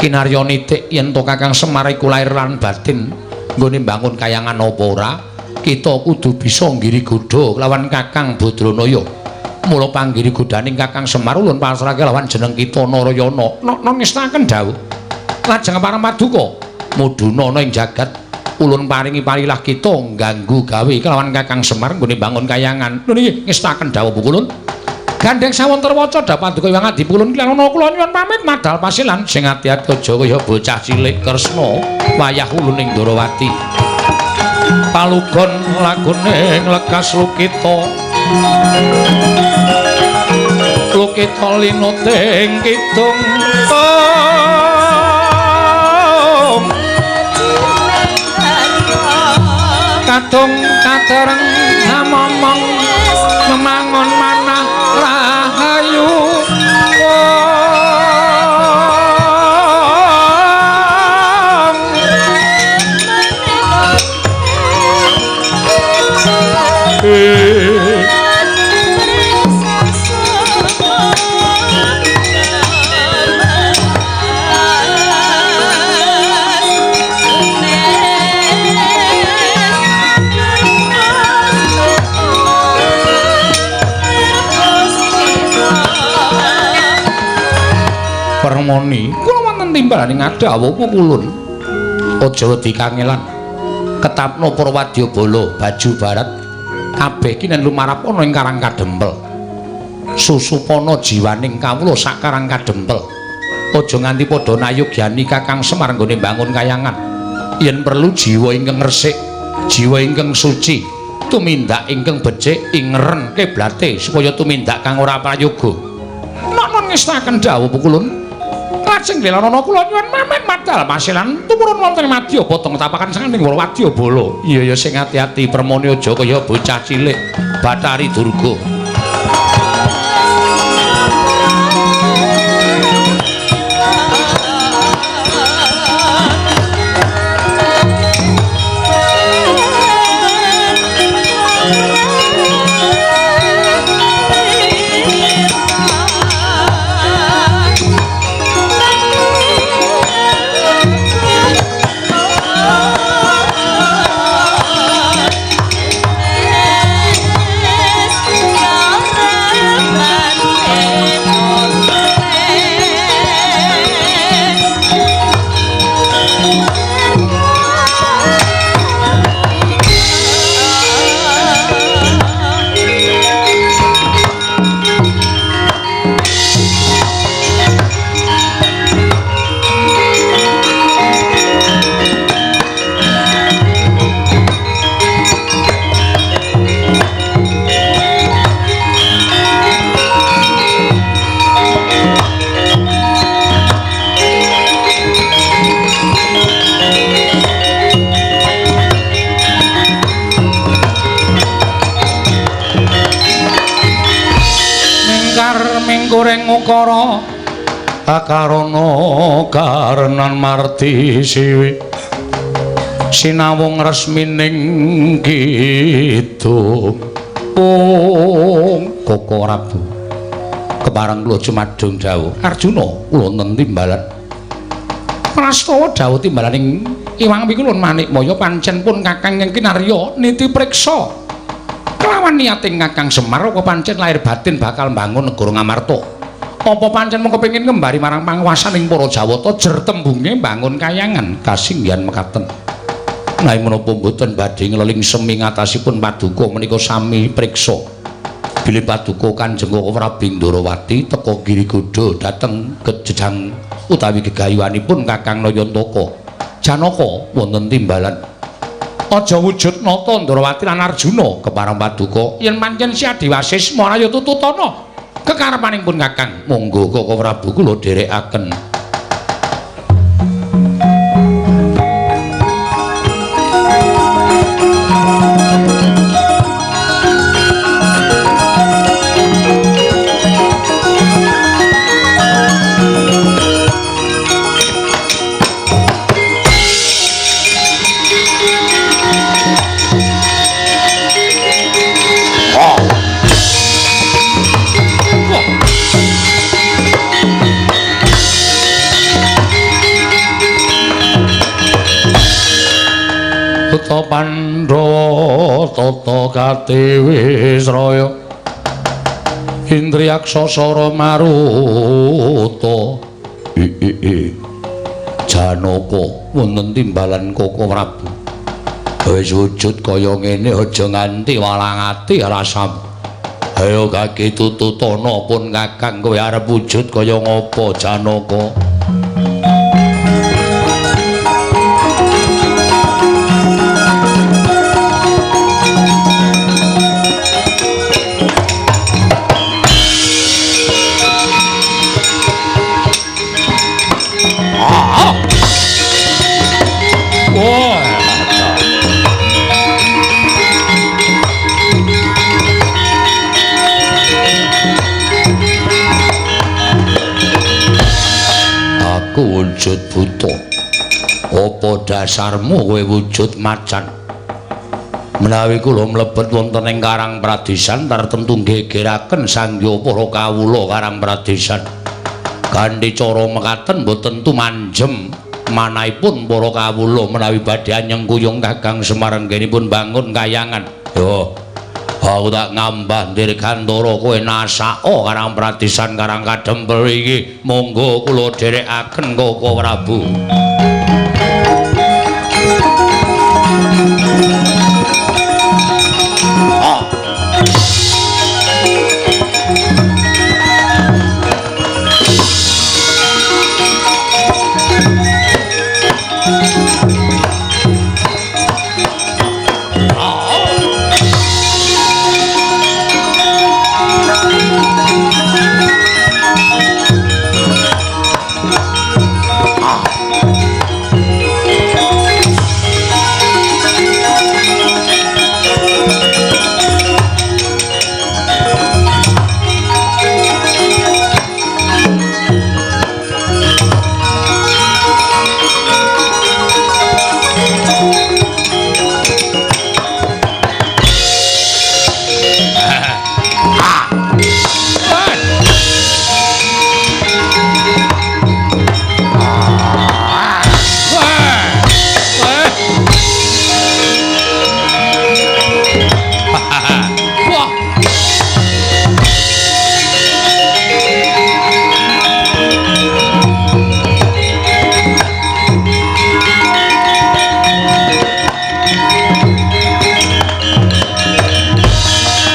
kinarya nitik yen to Kakang Semar iku lair lan batin nggone mbangun kayangan apa ora kita kudu bisa nggiri-godha kelawan Kakang Badranaya mula panggiri-godaning Kakang Semar ulun pasrahke kelawan jeneng kita Narayana ngestaken dawuh lajeng para Maduka muduna ana ing jagat ulun paringi parilah kita ngganggu gawe kelawan Kakang Semar nggone bangun kayangan niki ngestaken dawuh pukulun gandeng sawonten waca Paduka Hyang Adipulun kelana kula nyuwun pamit madal pasilan sing ati-ati aja kaya bocah cilik Kresna wayah uluning Ndarawati palugon lagune nglekas Lukita linuting kidung kadung kadereng momong memangon manah rahayu Permoni kula wonten timbalaning ngadhawuh pukulun aja wedi kangelan ketapno Purwadyabala baju barat kabeh ki nen lumarap ana ing Karang Kadempel susupana jiwaning kawula sak Karang Kadempel aja nganti padha nayogyani Kakang Semar nggone mbangun kayangan yen perlu jiwa ingkang resik jiwa ingkang suci tumindak ingkang becik ingeren kiblate supaya tumindak kang ora prayoga non ngestaken dawuh pukulun lajeng Lelanana kula nyuwun pamit madal pasilan tumurun wonten madya potong tapakan saking Wadyabala iya sing ati-ati permoni aja kaya bocah cilik Bathari Durga goreng ukara akarana karenan marti siwi sinawung resmining kidung Koko Rabu kepareng kula jumadung dawuh Arjuna kula wonten timbalan prastawa dawuh timbalaning Iwang Pikulun Manikmaya pancen pun Kakang Kinarya niti priksa kelawan niating Kakang Semar apa pancen lahir batin bakal mbangun negara Ngamarta apa pancen mung kepengin ngembari marang panguwasaning para Jawata jer tembunge mbangun kayangan kasinggihan mekaten Nai menapa mboten badhe ngleling semi ngatasipun paduka menika sami priksa. Bilih paduka Kanjeng Prabu Ndorowati teka Girigoda dhateng kejejang utawi gegayuhanipun Kakang Nayantaka. Janaka wonten timbalan. Aja wujud nata Ndorowati lan Arjuna kepareng paduka yen pancen Si Adiwasis maraya tututana kekarepanipun Kakang. Monggo Kaka Prabu kula dherekaken. Pandhawa tata Katiwisraya Indriyaksa Sara Maruta Janaka wonten timbalan Kaka Prabu. Wis wujud kaya ngene aja nganti walang ati rasam. Ayo kaki tututana pun Kakang kowe arep wujud kaya ngapa Janaka? Aku wujud buta. Apa dasarmu kowe wujud macan? Menawi kula mlebet wonten ing Karang Pradesan tartemtu gegeraken sangya para kawula Karang Pradesan. Kanthi cara mekaten boten tumanjem manahipun para kawula menawi badhe nyengkuyung Kakang Semar anggenipun bangun kayangan. Yo, aku tak ngambah Dirgantara kowe nasaka Karang Pradesan Karang Kadempel iki. Monggo kula dherekaken Kaka Prabu.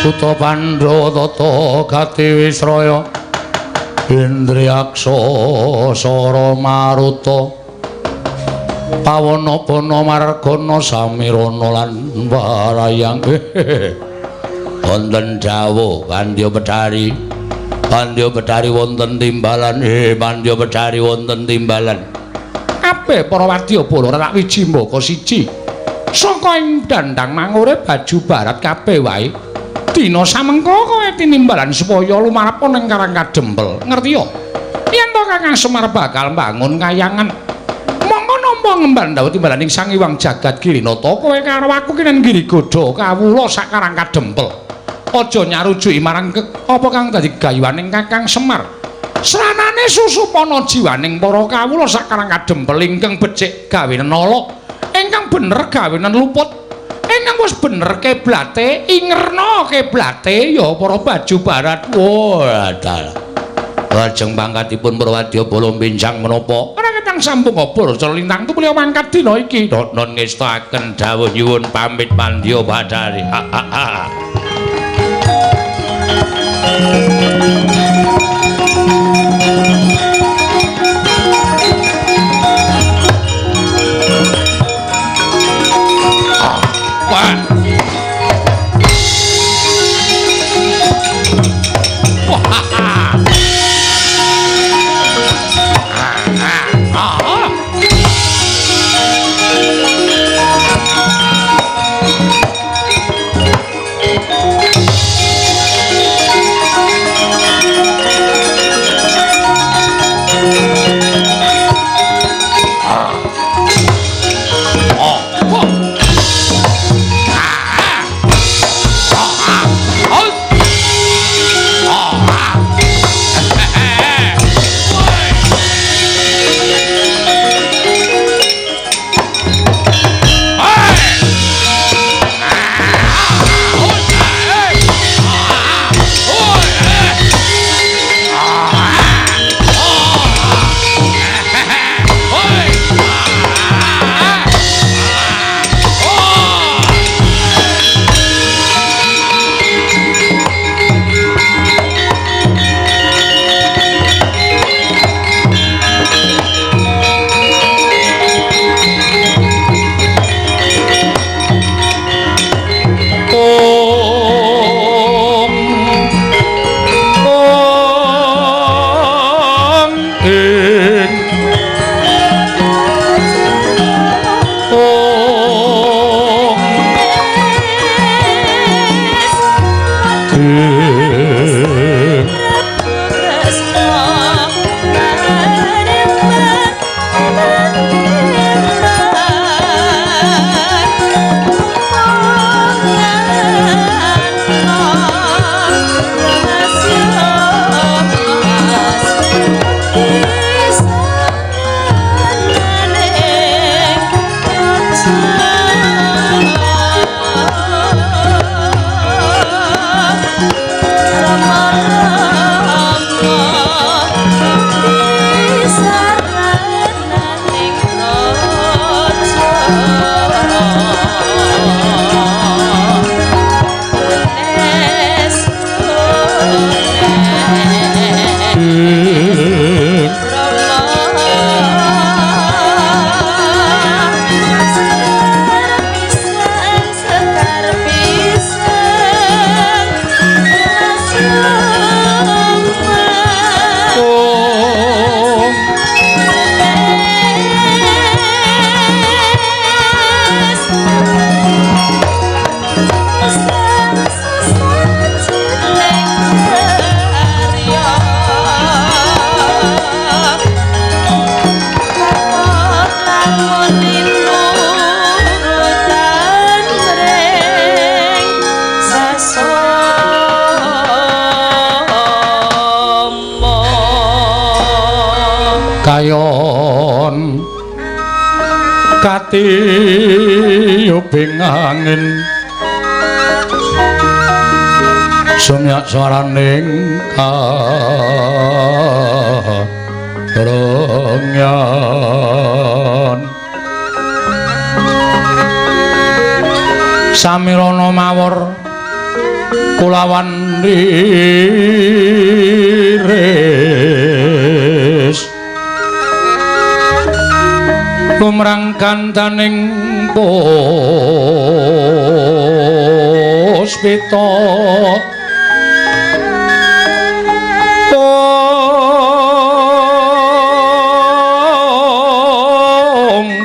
Suta Pandhawa tata Katiwisraya Indriyaksa Sara Maruta Pawana-pana margana samirana lan warayang wonten dawuh Pandya Bedhari wonten timbalan Pandya Bedhari wonten timbalan kabeh para wadyabala rak wiji mbaka siji saka ing dandang mangurip baju barat kabeh wae dina samengko kowe tinimbalan supaya lumarep ning Karang Kadempel ngerti yo yen to Kakang Semar bakal mbangun kayangan mongko nampa ngembandhaw timbalan ing Sang Hyang Jagat Girinata kowe karo aku kenen Girigoda kawula sak Karang Kadempel aja nyarujuki marang apa kang dadi gayuhaning Kakang Semar sranane susupana jiwaning para kawula sak Karang Kadempel ingkang becik gawenen ala ingkang bener gawenen luput ingkang wis bener kiblate ingerna kiblate ya para baju barat. Wah, lajeng pangkatipun Prawadya Bala benjang menapa kang sampun ngobor cara lintang tu beliau mangkat dina iki non ngestaken dawuh nyuwun pamit pandya badhari kayon katiyubing angin sumyak swaraning karengyan samirana mawur kulawan liris lumrang kantaning puspita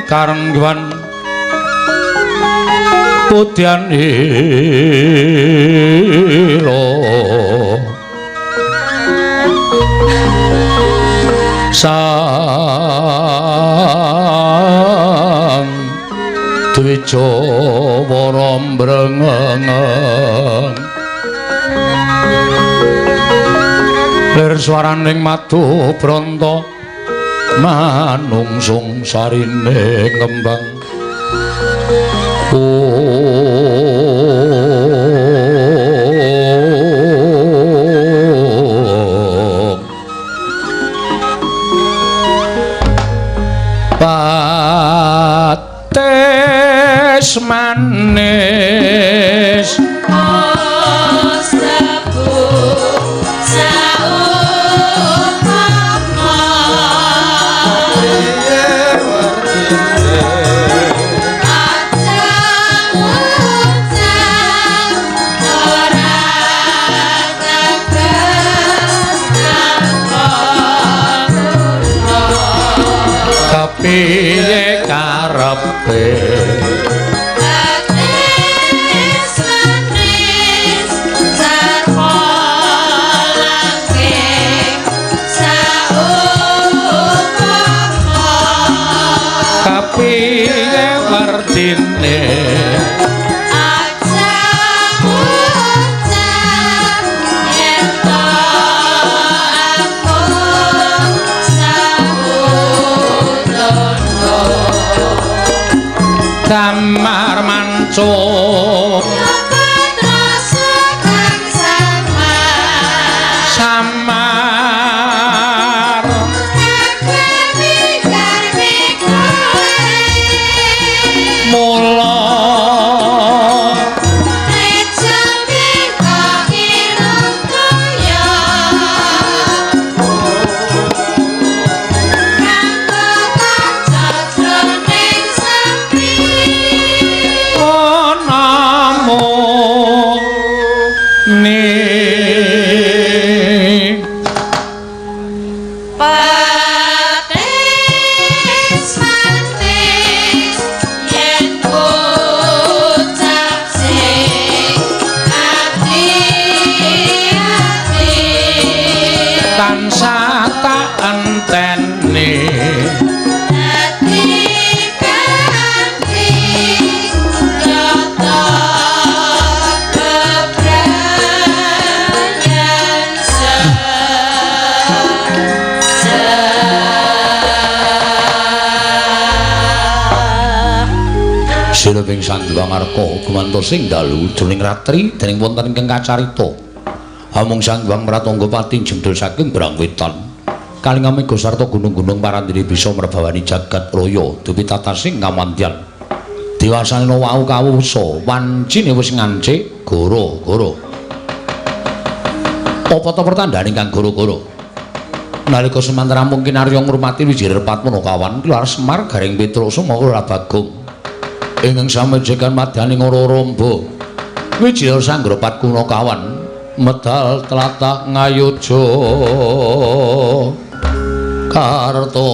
karenggan putyan ilo sang Dwijawara mbrengeng lir swaraning madu branta manungsung sarine ngembang piye karepe piye wardine aja ucap yen to aku sabudono damar mancung Silebing Sandwang Arka gumantos sing dalu jroning ratri dening wonten ingkang kacarita amung Sandwang Pratangga Pati jemdul saking Brangwetan kalingamiga sarta gunung-gunung parandene bisa mrebawani jagat raya dupi tatasing kamantyan diwasanena wau kawusa wancine wis ngancik goro-goro apa ta pertandhane ingkang goro-goro nalika semanten rampung kinarya ngurmati Wijirer Patmana kawan Kilar Semar Garing Petruk Sumakula Bagong ingkang samejekan madyaning ora romba Wijirer Sanggra Patkuna kawan medal tlatah ngayoja karta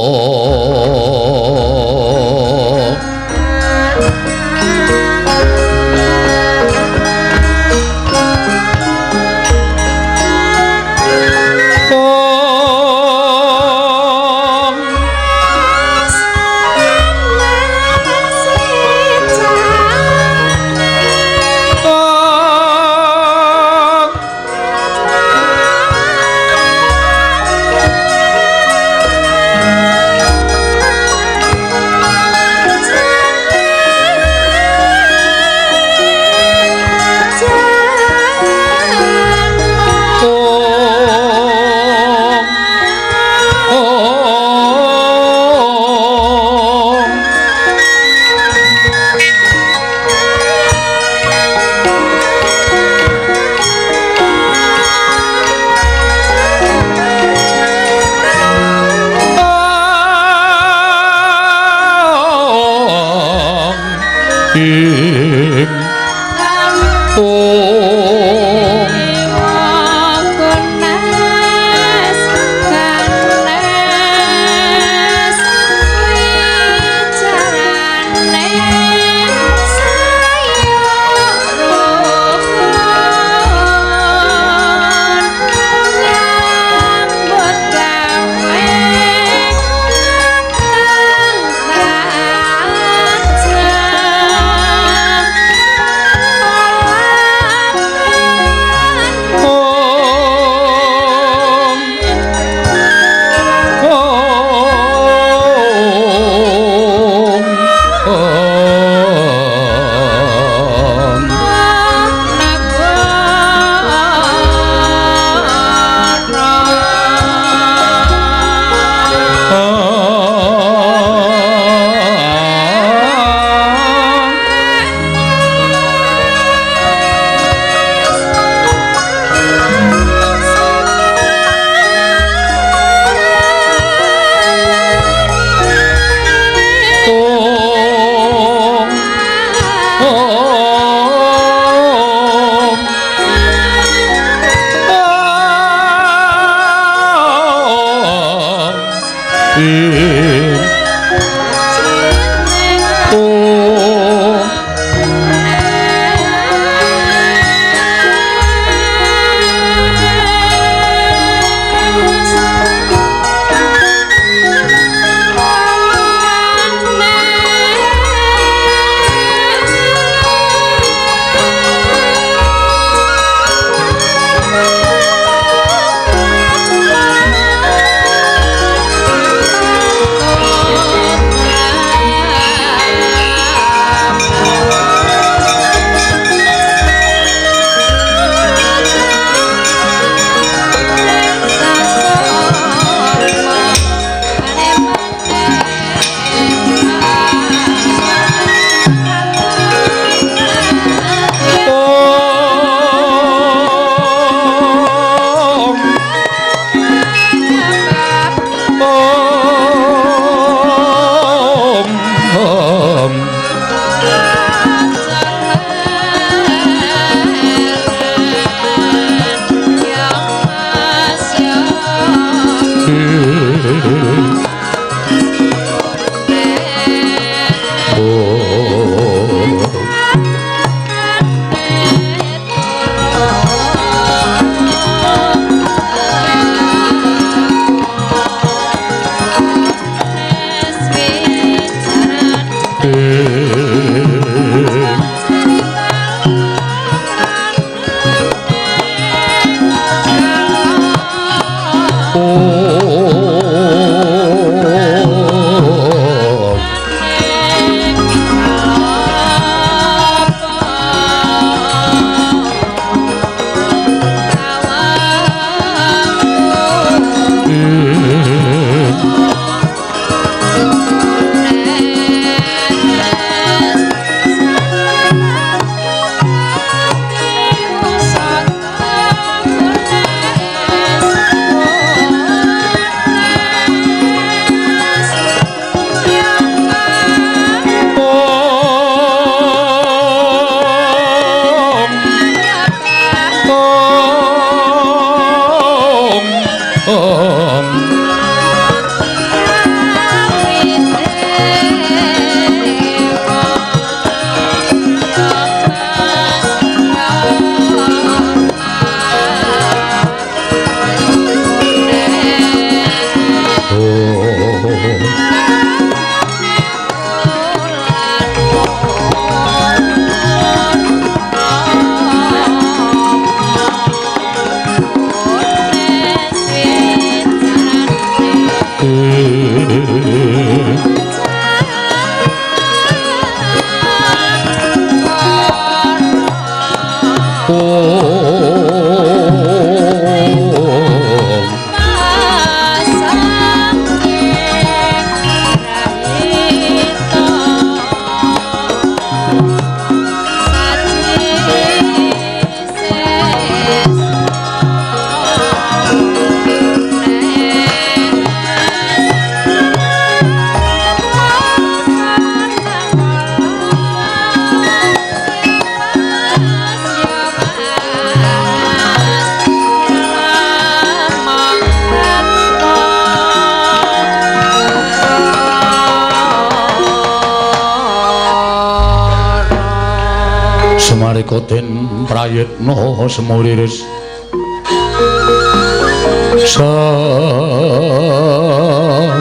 Koten prayetna semuriris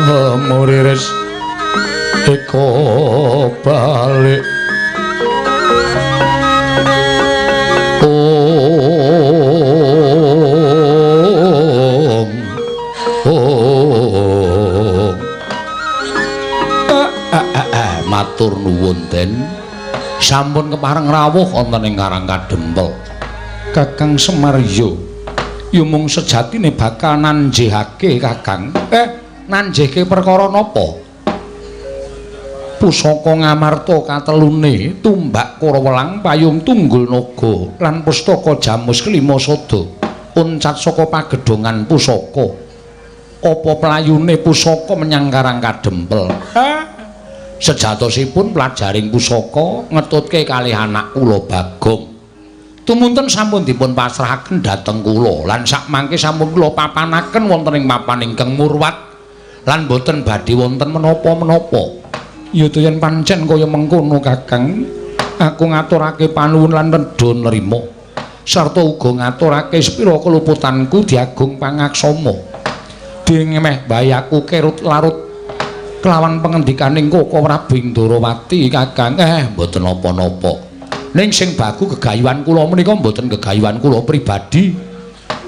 semuriris eko balik matur nuwun den sampun kepareng rawuh wonten ing Karang Kadempel. Kakang Semarya yumung sejatine bakal nanjihake Kakang. Nanjihke perkara napa? Pusaka Ngamarta katelune, tumbak Kurawelang, payung tunggul naga lan pustaka Jamus kelima sada. Uncat saka pagedhongan pusaka. Apa playune pusaka menyang Karang Kadempel? Sejatosipun plajaring pusaka ngetutke kalih anak kula Bagong. Tumunten sampun dipun pasrahaken dhateng kula lan sakmangke sampun kula papanaken wonten ing papan ingkang murwat lan boten badhe wonten menapa-menapa. Ya to yen pancen kaya mengkono Kakang, aku ngaturake panuwun lan nedha nrima sarta uga ngaturake sepira keluputanku diagung pangaksama. Dingemeh bayaku kerut larut kelawan pengendikaning Koko Prabu Ndarawati Kakang. Mboten napa-napa. Ning sing bagu gegayuhan kula menika mboten gegayuhan kula pribadi.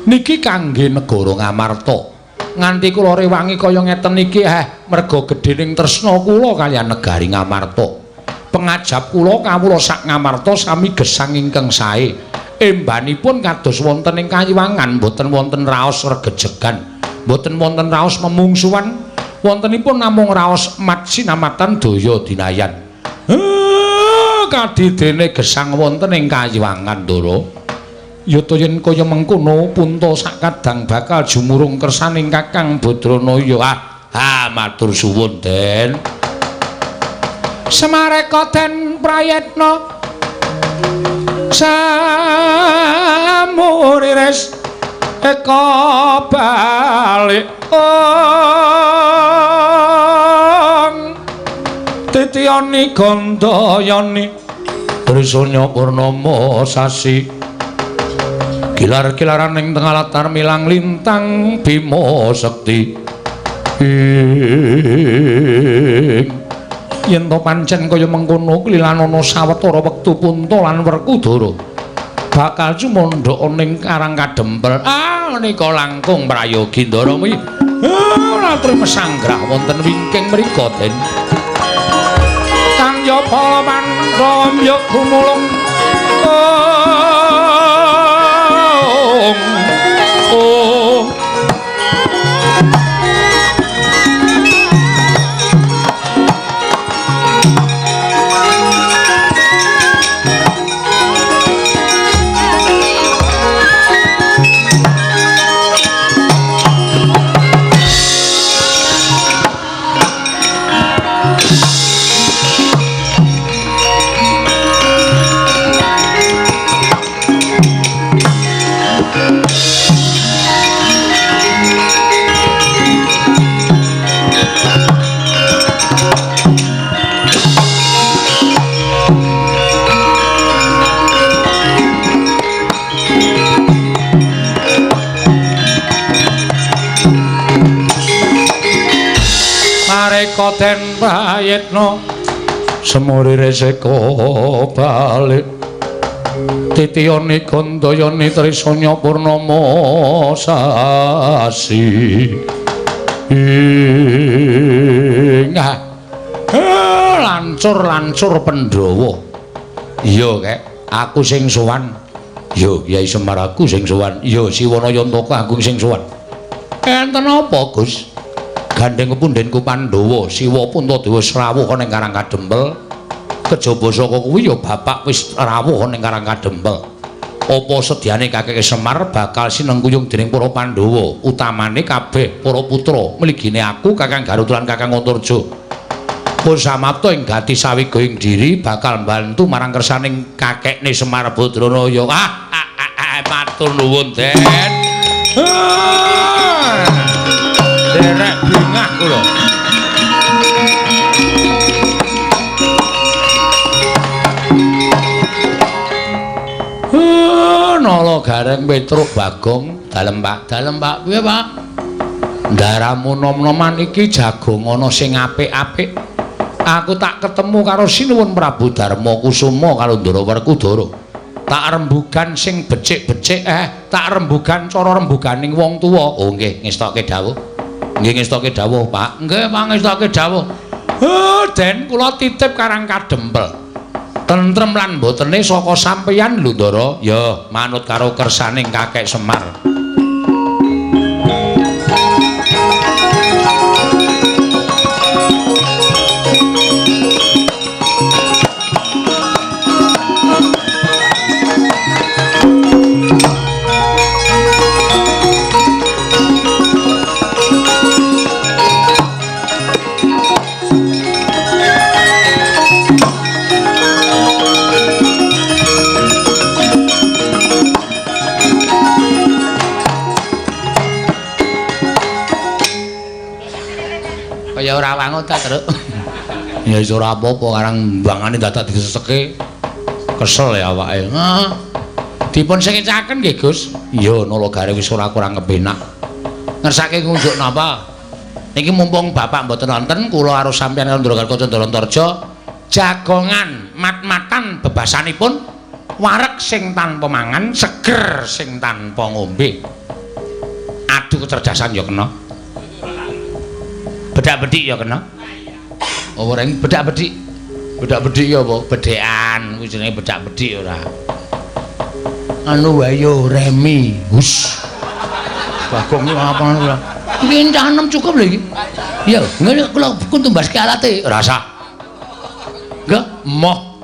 Niki kangge negara Ngamarta. Nganti kula rewangi kaya ngeten iki merga gedhening tresna kula kaliyan negari Ngamarta. Pengajap kula kawula sak Ngamarta sami gesang ingkang sae. Embanipun kados wonten ing kayiwangan mboten wonten raos regejegan, mboten wonten raos memungsuhan. Wontenipun namung raos mat sinamatan daya dinayan. Kadidene gesang wonten ing kayiwangan Ndara. Ya to yen kaya mengkono punta sakadang bakal jumurung kersaning Kakang Badranaya. Matur suwun Den. Semareka den prayetna samuriris eka balik titiyani gandayani trisanya purnama sasi kilar-kilaran ing tengah latar milang lintang Bima Sekti. Yen to pancen kaya mengkono klilanana sawetara wektu Punta lan Werkudara bakal cumandha ning Karang Kadempel. Menika langkung prayogi Ndara mi. Latri mesanggrah wonten wingking mriku Den. Kang Yapa Mandra mbyuk gumulung. eka den prayitna semurire seka balik titiyane gandayane trisanya purnama sasi lancur Pandhawa iya kek aku sing sowan yo Kyai Semar aku sing sowan yo Siwana Yantaka aku sing sowan enten apa Gus gandeng kepundhenku Pandhawa Siwa Puntadewa rawuh ning Karang Kadempel kejaba saka kuwi ya bapak wis rawuh ning Karang Kadempel apa sedyane Kakek Semar bakal sinengkuyung dening para Pandhawa utamane kabeh para putra mligine aku Kakang Garut lan Kakang Antarja pun samapta ing gati sawiga ing diri bakal mbantu marang kersaning kakekne Semar Badranaya matur nuwun Den derek bingah kula nala gareng Petruk Bagong dalem Pak piye Pak ndaramu nom-noman iki jagung ana sing apik-apik aku tak ketemu karo Sinuwun Prabu Darma Kusuma karo Ndara Werkudara tak rembugan sing becik-becik tak rembugan cara rembuganing wong tuwa oh nggih ngestokke dawuh Pak nggih pangestokke dawuh Den kula titip Karang Kadempel tentrem lan mbotene saka sampeyan lho Ndara ya manut karo kersaning Kakek Semar ya ora wangun ta Truk ya iso ora apa-apa karang mbangane dadak diseseke kesel ya awake dipun sengicaken nggih Gus iya nala gare wis ora kurang kepenak ngersake ngunjuk napa niki mumpung bapak mboten wonten kula karo sampeyan karo Ndara Candra Antarja jagongan mat-matan bebasanipun wareg sing tanpa mangan seger sing tanpa ngombe adu kecerdasan ya kena bedak-bedik ya kena apa ring bedak-bedik ya apa bedekan kuwi jenenge bedak-bedik ora anu wae yo remi hus Bagong iki apa ora iki enem cukup lho iki iya ngene kula kuntumbaske alate rasa enggak moh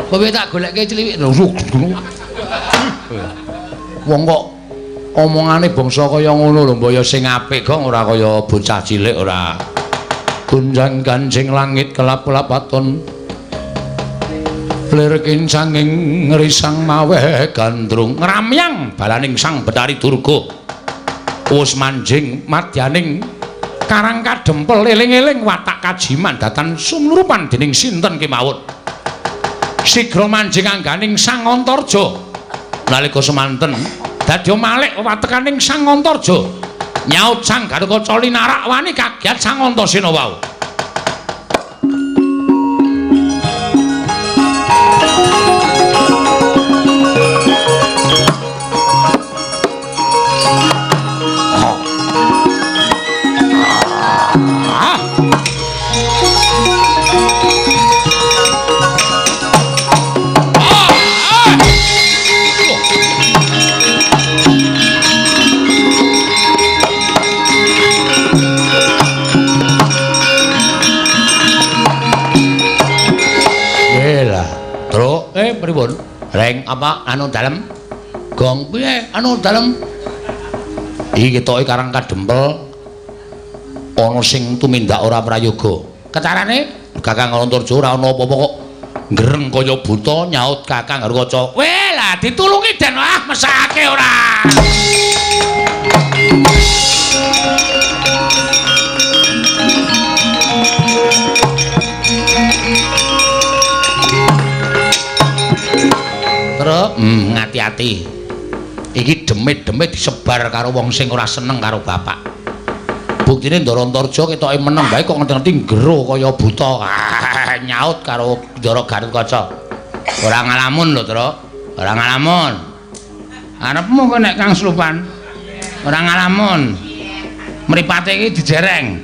kowe tak goleke ciliwik wong kok omongane bangsa kaya ngono lho mbaya sing apik kok ora kaya bocah cilik ora gunjang ganjing langit kelap-kelap aton lirkin sanging ngrisang maweh gandrung ngramyang balaning sang Betari Durga wis manjing madyaning Karang Kadempel eling-eling watak kajiman datan sumrupan dening sinten kemawon sigra manjing angganing Sang Antarja nalika semanten dadi malik watekaning Sang Antarja nyaut Sang Garukaca linarak wani kagiat Sang Antasena wau pripun reng apa anu dalem gong piye anu dalem iki ketoke Karang Kadempel ana sing tumindak ora prayoga kecarane Kakang Antarja ora ana apa-apa kok ngreng kaya buta nyaut Kakang Garukaca weh lah ditulungi den mesake ora ngati-ati iki demit-demit disebar karo wong sing ora seneng karo bapak buktine Ndara Antarja ketoke meneng bae kok ngerti-ngerti gero kaya buta. Nyaut karo Ndara Gatotkaca. Ora ngalamun lho, Tru. Ora ngalamun. Arepmu kok nek Kang Slupan. Ora ngalamun. Mripate iki dijereng.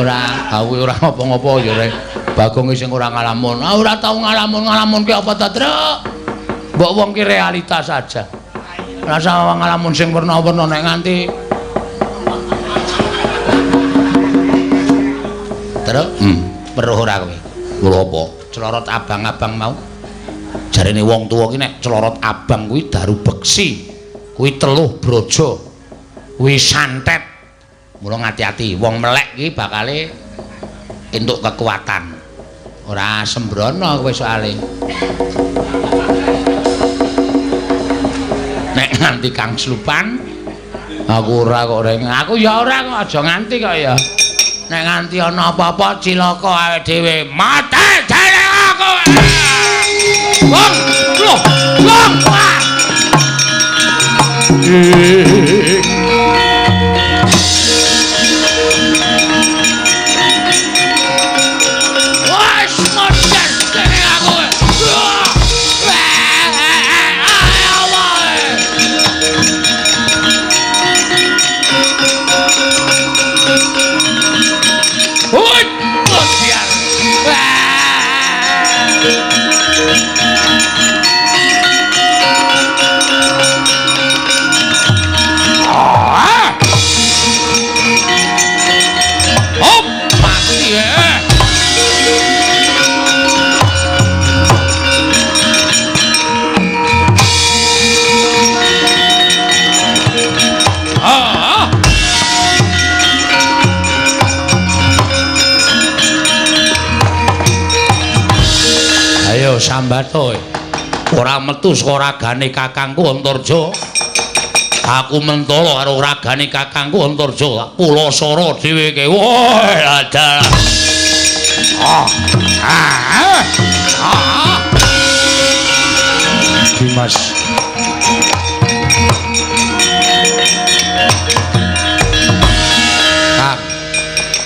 Ora, aku ora ngopo-ngopo ya rek. Bagong sing ora ngalamun. Ah ora tau ngalamun ki apa ta, Truk? Mbok wong ki realitas saja. Rasa ngalamun sing werna-werna nek nganti Truk, weruh ora kowe. Lho apa? Celorot abang-abang mau. Jarene wong tuwa ki nek celorot abang kuwi daru beksi. Kuwi teluh brojo. Kuwi santet. Mula ngati-ati wong melek ki bakale entuk kekuatan. Ora sembrono kowe soalé. Nek nganti Kang Slupan aku ora kok reng. Aku ya ora kok aja nganti kok ya. Nek nganti ana apa-apa cilaka awake dhewe mati dene aku. Wong, lho, wong. Sambato ora metu saka ragane kakangku Antarja. Aku mentolo karo ragane kakangku Antarja. Pulasara dheweke. Woi, ada. Dimas.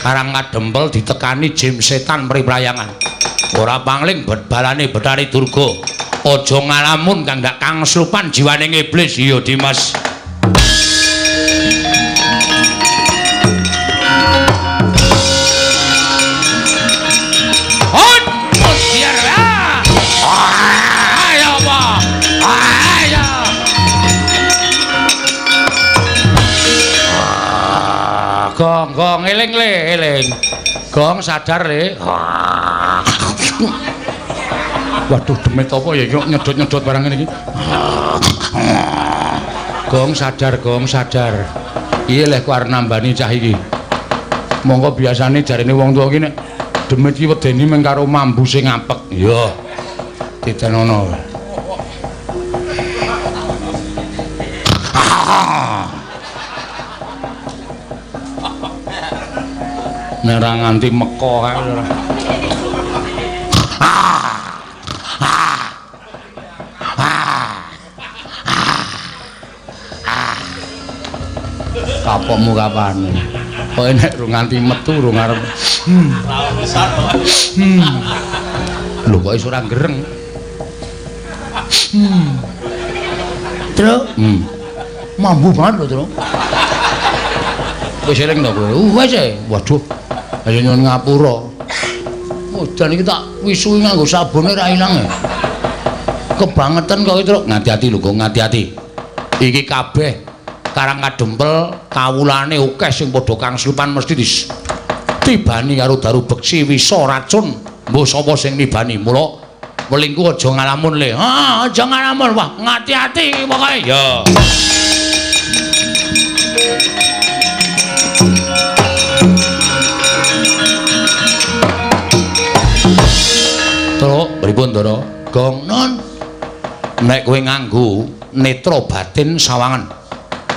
Karang kadempel ditekani jim setan mriprayangan. Ora pangling balane Betari Durga. Aja ngalamun Kang ndak Kang Slupan jiwane iblis. Iya Dimas. Gong eling le eling. Gong sadar le. Waduh demit apa ya kok nyedot-nyedot barang ngene iki. Gong sadar, Gong sadar. Iya leh ku arep nambani cah iki. Monggo biasane jarene wong tuwa iki nek demit iki wedeni mung karo mambu sing apek. Iya. Ditenono. Nek ora nganti meko kae ora. Kapokmu kapane. Kok nek ru nganti metu ru ngarep. Lho kok iso ora gereng. Truk. Mambu banget lho, Truk. Wis eling to kowe. Wis e. Waduh. Ayo nyuwun ngapura. Udan iki tak wisui nganggo sabune ra ilang e. Kebangetan kok iki, Truk. Ngati-ati lho, kok ngati-ati. Iki kabeh Karang Kadempel kawulane akeh sing padha Kang Slupan mesti tibani karo daru beksi wisa racun. Mbok sapa sing nibani. Mula welingku aja ngalamun le. Aja ngalamun. Wah, ngati-ati pokoke. Ya. Truk, pripun, Ndara? Gong non. Nek kowe nganggo netra batin sawangan.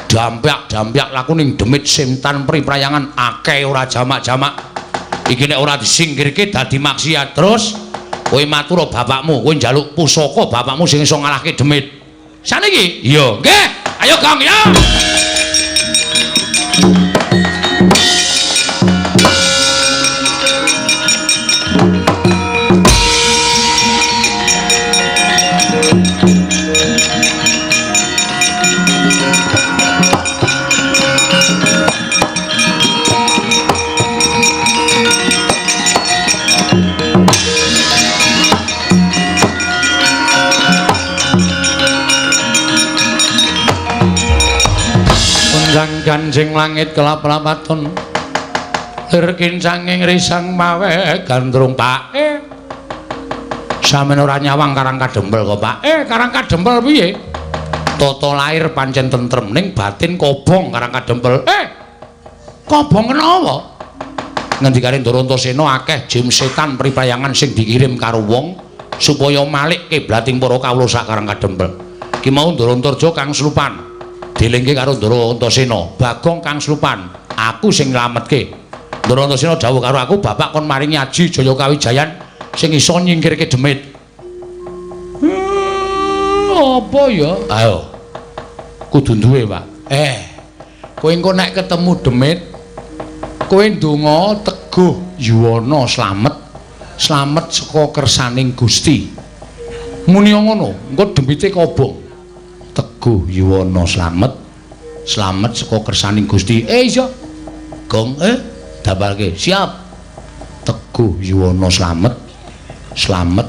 Dampyak laku ning demit simtan priprayangan akeh ora jamak-jamak. Iki nek ora disingkirke dadi maksiat. Terus kowe matur bapakmu, kowe njaluk pusaka bapakmu sing iso ngalahke demit. Saniki? Iya, nggih. Ayo Gong ya. sang ganjing langit kelap-lapaton lir kincanging risang mawe gandrung Pak sampeyan ora nyawang Karang Kadempel kok Pak Karang Kadempel piye tata lair pancen tentrem ning batin kobong Karang Kadempel kobong kenapa ngendikane Ndara Antasena akeh jim setan pripayangan sing dikirim karo wong supaya malik kiblating para kawula sak Karang Kadempel ki mau Ndara Antarja kang slupan dilingke karo Ndara Antasena Bagong kang slupan aku sing nylametke Ndara Antasena dawuh karo aku bapak kon maringi aji Jaya Kawijayan sing iso nyingkirke demit apa ya ayo kudu duwe Pak kowe engko nek ketemu demit kowe ndonga Teguh Yuwana slamet saka kersaning Gusti muni ngono engko demite kobong Teguh Yuwana slamet saka kersaning Gusti iso gong dapalke siap Teguh Yuwana slamet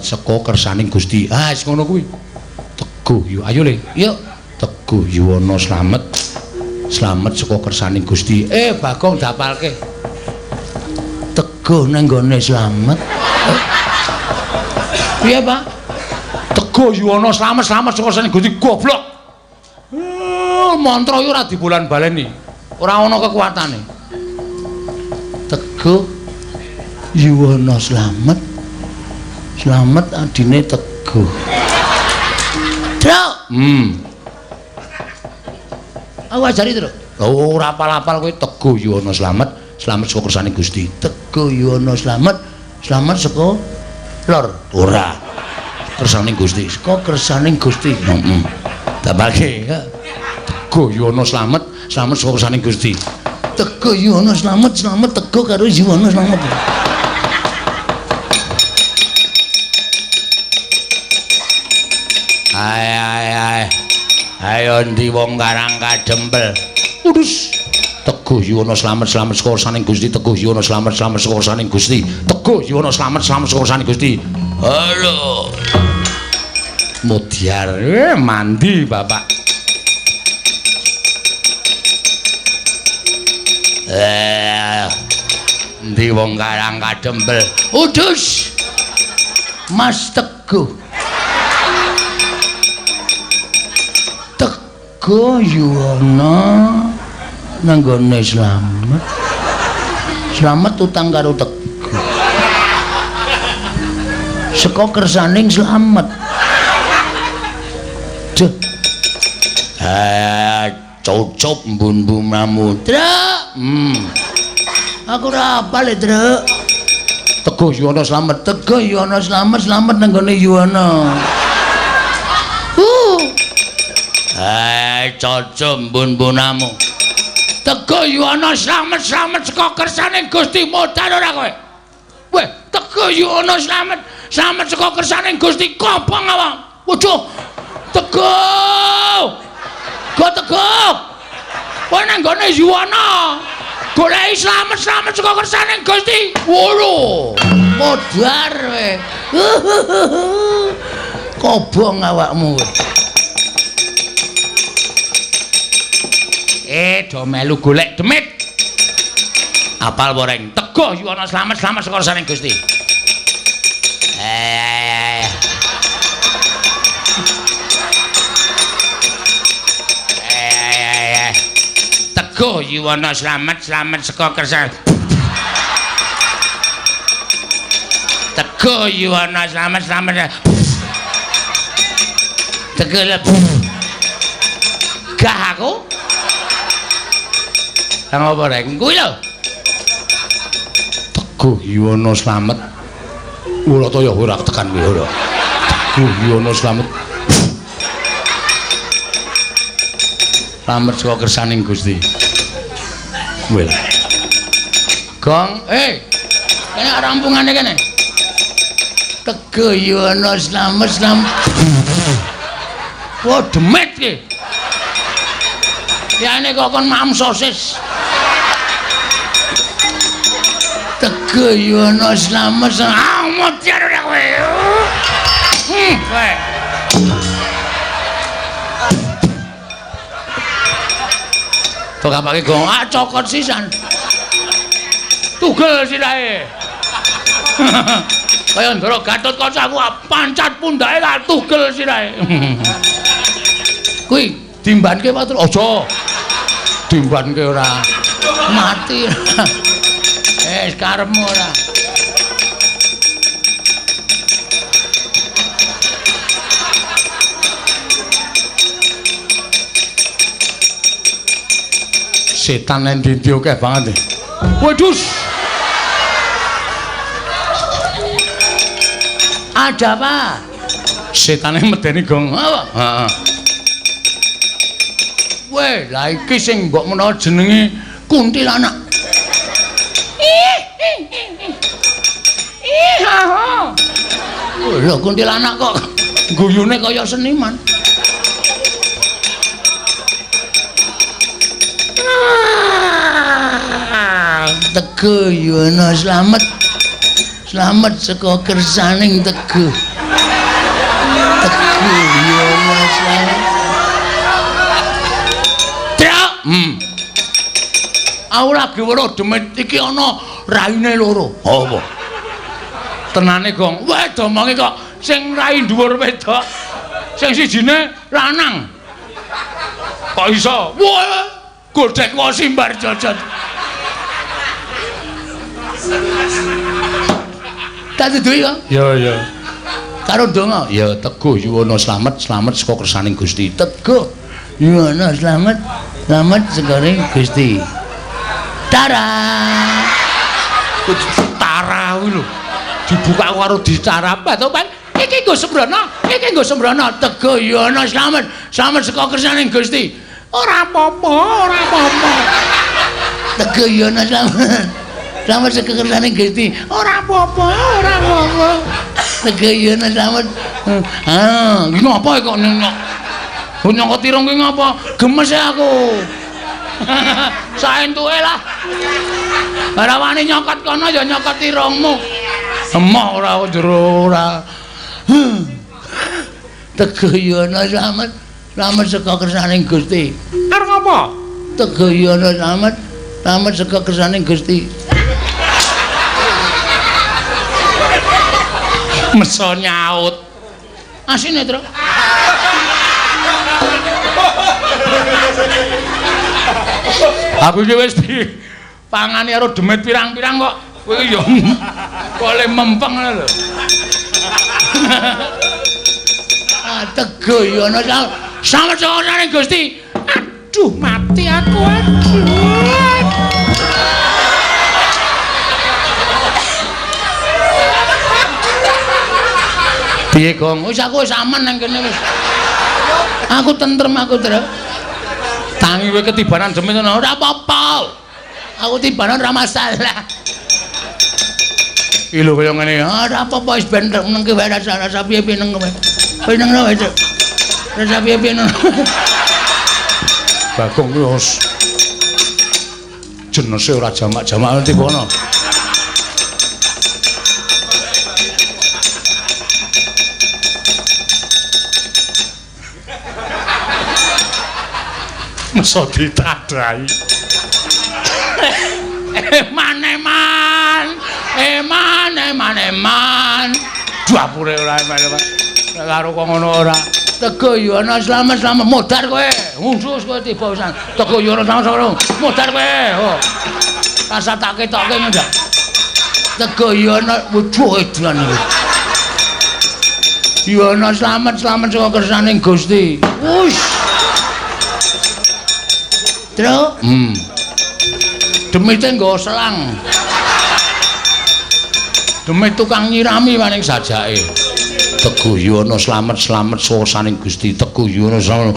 saka kersaning Gusti wis ngono kuwi Teguh ayo le yuk Teguh Yuwana slamet saka kersaning Gusti Bagong dapalke Teguh nang gone slamet piye Pak Teguh Yuwana slamet saka kersaning Gusti goblok mantra iki ora dibulan baleni ora ana kekuatane Teguh Yuwana slamet adine Teguh Truk aku ajari Truk ora apal-apal kowe Teguh Yuwana slamet saka kersaning Gusti Teguh Yuwana slamet saka lor ora kersaning Gusti saka kersaning Gusti dapalke Teguh Yuwana slamet saka kersaning Gusti Teguh Yuwana slamet Teguh karo Yuwana slamet ayo ndi wong Karang Kadempel udus Teguh Yuwana slamet saka kersaning Gusti Teguh Yuwana slamet saka kersaning Gusti Teguh Yuwana slamet saka kersaning Gusti halo Mudyar mandi Bapak ndi wong Karang Kadempel udus Mas Teguh Teguh Yuwana nang gone slamet utang karo Teguh saka kersaning slamet cucup mbun-mbun Mamutra aku ora apal Truk Teguh Yuwana slamet nang gone Yuwana cucup mbun-mbunamu Teguh Yuwana slamet saka kersaning Gusti modal ora kowe weh Teguh Yuwana slamet saka kersaning Gusti kobong awak waduh Teguh Teguh kowe nang gone Yuwana goleki slamet saka kersaning Gusti wolo modar kowe kobong awakmu do melu golek demit apal boreng Teguh Yuwana slamet saka kersaning Gusti Teguh Yuwana slamet saka kersaning Teguh Yuwana slamet Teguh gah aku nang apa rek kuwi lho Teguh Yuwana slamet ora to ya ora tekan kowe ora Teguh Yuwana slamet saka kersaning Gusti kowe gong kene rampungane kene Teguh Yuwana slamet wah demit ki ya ini kok kon mam sosis Teguh Yuwana slamet Mudyar ora kowe Tok apake gong cokot sisan. Tugel sirahe. Kaya ndara Gatotkaca aku pancat pundake tak tugel sirahe. Kuwi dimbanke watur aja. Dimbanke ora mati. Karepmu ora. Setan nang ndi akeh banget. Waduh. Ada apa? Setane medeni gong. Heeh. Weh, lah iki sing mbok menawa jenenge kuntilanak. Lho kuntilanak kok guyune kaya seniman. Teguh Yono slamet. Slamet saka kersaning Teguh. Teguh Yono slamet. Trak. Aku lagi weruh demit iki ana raine loro. Apa? Tenane Gong. Wah, domonge kok sing rai dhuwur wedok. Sing sijine lanang. Kok iso? Wah, godhek wae simbar jojot. Tak duwe kok? Ya. Karo donga, ya Teguh Yuwana slamet saka kersaning Gusti. Teguh Yuwana slamet saka Gusti. Tara. Tara kuwi lho. Dibuka karo dicarap to, Pak. Iki nggo sembrono. Teguh Yuwana slamet saka kersaning Gusti. Ora apa-apa. Teguh Yuwana slamet saka kersaning Gusti. Ora apa-apa. Teguh Yuwana slamet. Iki ngapa kok nyokot irung ki ngapa? Gemes aku. Saentuke lah. Ora wani nyokot kono ya nyokot irungmu. Emoh ora jero ora. Teguh Yuwana slamet saka kersaning Gusti. Arep ngapa? Teguh Yuwana slamet saka kersaning Gusti. Meso nyaut. Asine, Tru. Aku iki wis dipangani karo demit pirang-pirang kok. Kowe ya kole mempeng lho. Teguh Yuwana sama cowokane Gusti. Aduh, mati aku. Piye, Gong? Wis aku wis aman nang kene wis. Aku tentrem aku, Tru. Tangi kowe ketibanan demit ngono ora apa-apa. Aku tibanan ora masalah. Iki lho kaya ngene, ora apa-apa wis ben nang kowe rasa piye-piye nang kowe. Kowe nang kowe. Rasa piye-piye nang. Bagong kuwi wis jenese ora jamak-jamak ngerti kono. Meso ditadai. Eman. Dapure ora eman. Karo kok ngono ora. Teguh Yuwana slamet modar kowe. Ngungsus kowe tiba pisan. Teguh Yuwana slamet modar kowe. Oh. Rasa tak ketokke ndak. Teguh Yuwana wujuh edan iki. Yuwana slamet saka kersaning Gusti. Wush. Tru? Demite nggo selang. Demit tukang nyirami maning sajake. Teguh Yuwana slamet sawasaning Gusti. Teguh Yuwana slamet.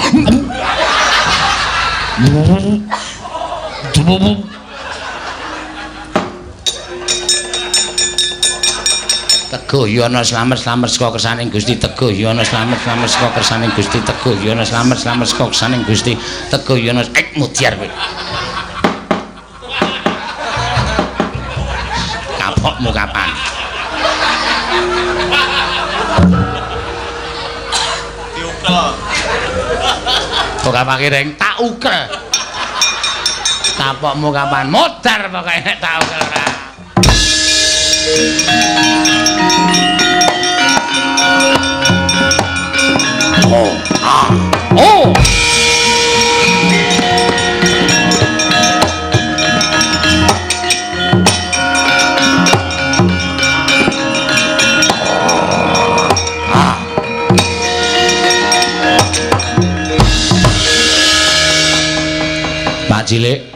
Teguh Yuwana slamet saka kersaning Gusti. Teguh Yuwana slamet saka kersaning Gusti. Teguh Yuwana slamet saka kersaning Gusti. Teguh Yuwana mudiar kowe. Kapokmu kapan? Diukel. Kok kapake reng tak ukel. Kapokmu kapan modar pokoke nek tau ora. Oh. Ah. Oh. Mak Cilik.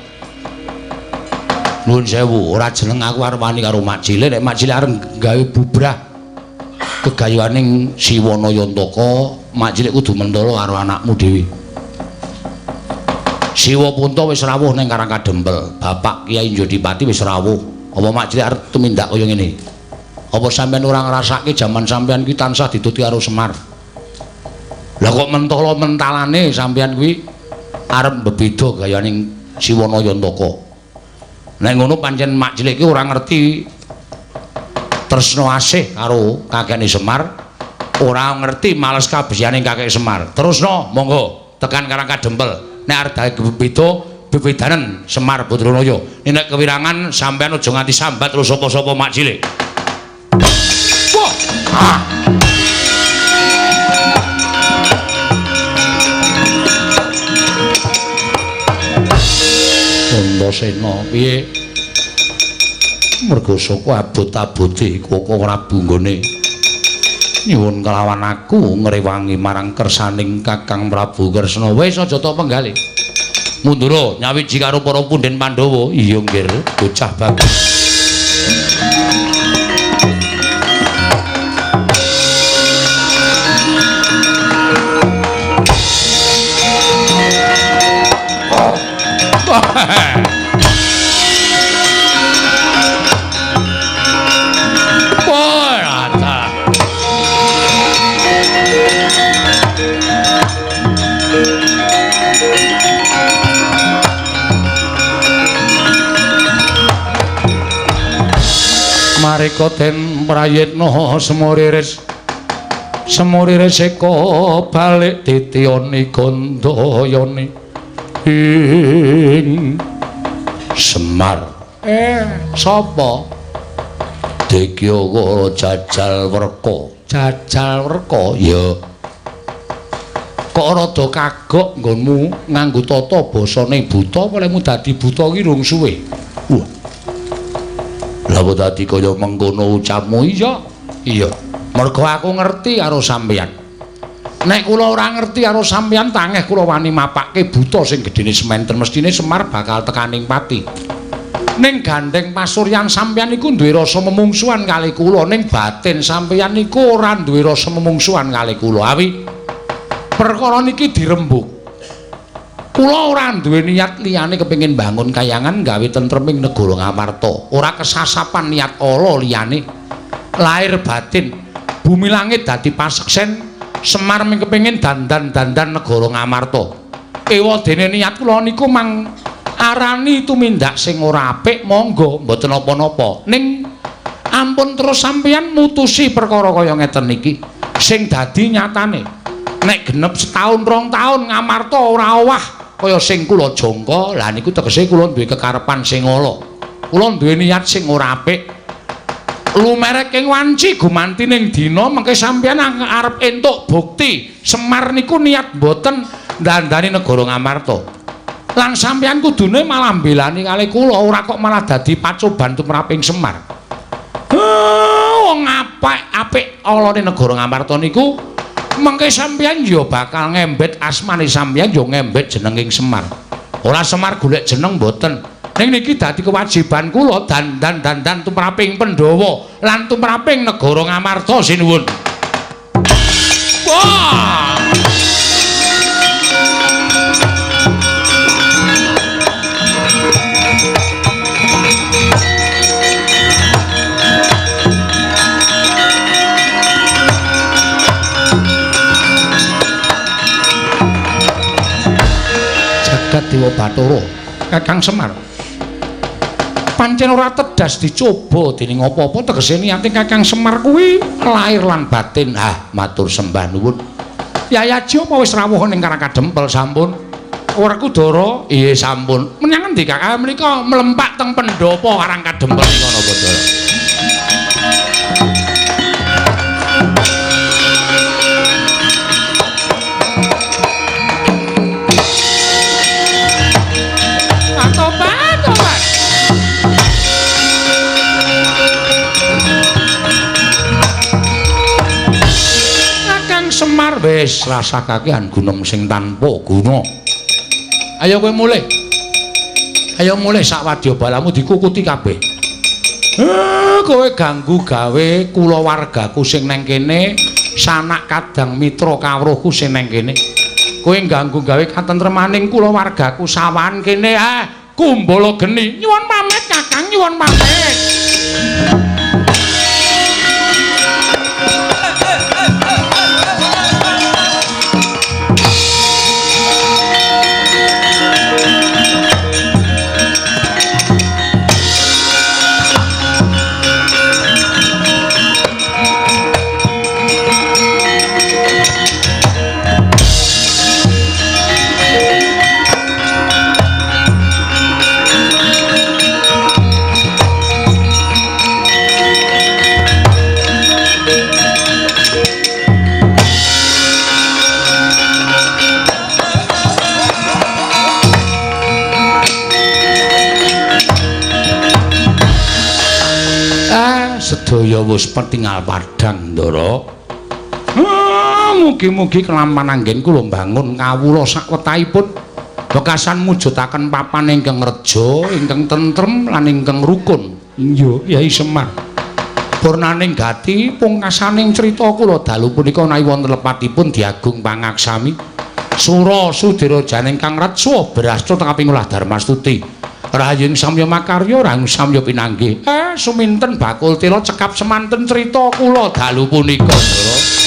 Nuwun sewu, ora jeneng aku arep wani karo Mak Cilik, nek Mak Cilik arep gawe bubrah gegayuhaning Siwana Yantaka, Mak Cilik kudu mentala karo anakmu dhewe. Siwa Punta wis rawuh ning Karangkadempel, Bapak Kyai Njodipati wis rawuh. Apa Mak Cilik arep tumindak kaya ngene? Apa sampean ora ngrasake jaman sampean kuwi tansah dituti karo Semar? Lah kok mentala mentalane sampean kuwi arep bebeda gayaning Siwana Yantaka. Nek ngono pancen Mak Cilik iki ora ngerti tresna asih karo kakekne Semar, ora ngerti males kabehane kakek Semar. Terusno monggo tekan Karangkadempel. Nek arep gawe bebeda bebedanen Semar Badranaya. Nek kewirangan sampean aja nganti sambat terus sapa-sapa Mak Cilik. Wah. Ah. Antasena piye? Mergo saka abot-abote kok ora bunggone nyuwun kelawan aku ngrewangi marang kersaning Kakang Prabu Kresna. Wis aja tok penggalih. Mundura nyawiji karo para punden Pandhawa. Iya nggih, bocah bagus. Marika den prayitna semuriris eka balik titiyane Gandayane ing Semar. Sapa? Dekyaka Jajal Werka. Jajal Werka ya. Kok rada kagok nggonmu nganggo tata basane buta, olehmu dadi buta ki rung suwe. Wah. Lah kok dadi kaya mengkono ucapmu? Iya. Mergo aku ngerti karo sampeyan. Nek kula ora ngerti karo sampeyan tangeh kula wani mapake buta sing gedene sementen, mestine Semar bakal tekaning pati. Ning gandeng pasuryan sampeyan iku duwe rasa memungsuhan kali kula, ning batin sampeyan niku ora duwe rasa memungsuhan kali kula. Awi perkara niki dirembug. Kula ora duwe niat liyane kepengin bangun kayangan gawe tentreming negara Ngamarta. Ora kesasapan niat ala liyane. Lahir batin bumi langit dadi paseksen. Semar mung kepengin dandan-dandan negara Ngamarta. Ewadene niat kula niku mang arani tumindak sing ora apik, monggo mboten napa-napa. Ning ampun terus sampeyan mutusi perkara kaya ngeten iki sing dadi nyatane. Nek genep setahun 2 tahun Ngamarta ora owah kaya sing kula jangka, lah niku tegese kula duwe kekarepan sing ala. Kula duwe niat sing ora apik. Lumerek ing wanci gumanti ning dina mengke sampeyan arep entuk bukti Semar niku niat mboten ndandani negara Ngamarta. Lan sampeyan kudune malah mbelani kali kula, ora kok malah dadi pacoban tumraping Semar. Wong apik alane negara Ngamarta niku mengke sampeyan ya bakal ngembet asmane sampeyan, ya ngembet jenenging Semar. Ora Semar golek jeneng mboten. Ning niki dadi kewajiban kula dandan tumraping Pandhawa lan tumraping negara Ngamarta sinuwun. Wah! Jagat Dewa Bathara, Kakang Semar. Pancen ora tedas dicoba dening apa-apa, tegese niate Kakang Semar kuwi lahir lan batin. Matur sembah nuwun. Yayaji apa wis rawuh ning Karangkadempel sampun? Werkudara iya sampun menyang endi Kakang mriko mlempak teng pendopo Karang Kadempel nika napa Ndara Semar wis rasakakean gunung sing tanpa guna. Ayo kowe mulih. Ayo mulih sak wadya balamu dikukuti kabeh. Kowe ganggu gawe kulawargaku sing neng kene, sanak kadang mitra kawruhku sing neng kene. Kowe ganggu gawe katentremaning kulawargaku sawan kene. Kumbala geni. Nyuwun pamit Kakang, nyuwun pamit. Sedaya wis petingal padhang Ndara. Mugi-mugi kelaman anggen kula bangun kawula sakwetahipun bekasan mujudaken papan ingkang reja, ingkang tentrem lan ingkang rukun. Iya, Kyai Semar. Purnaning gati pungkasaning crita kula dalu punika nawi wonten lepatipun diagung pangaksami. Sura Sudirajane ingkang retsa berasta teng kaping 8 Darmastuti. Rahayung samya makarya rahayung samya pinanggih. Suminten bakul tela cekap semanten crita kula dalu punika Ndara.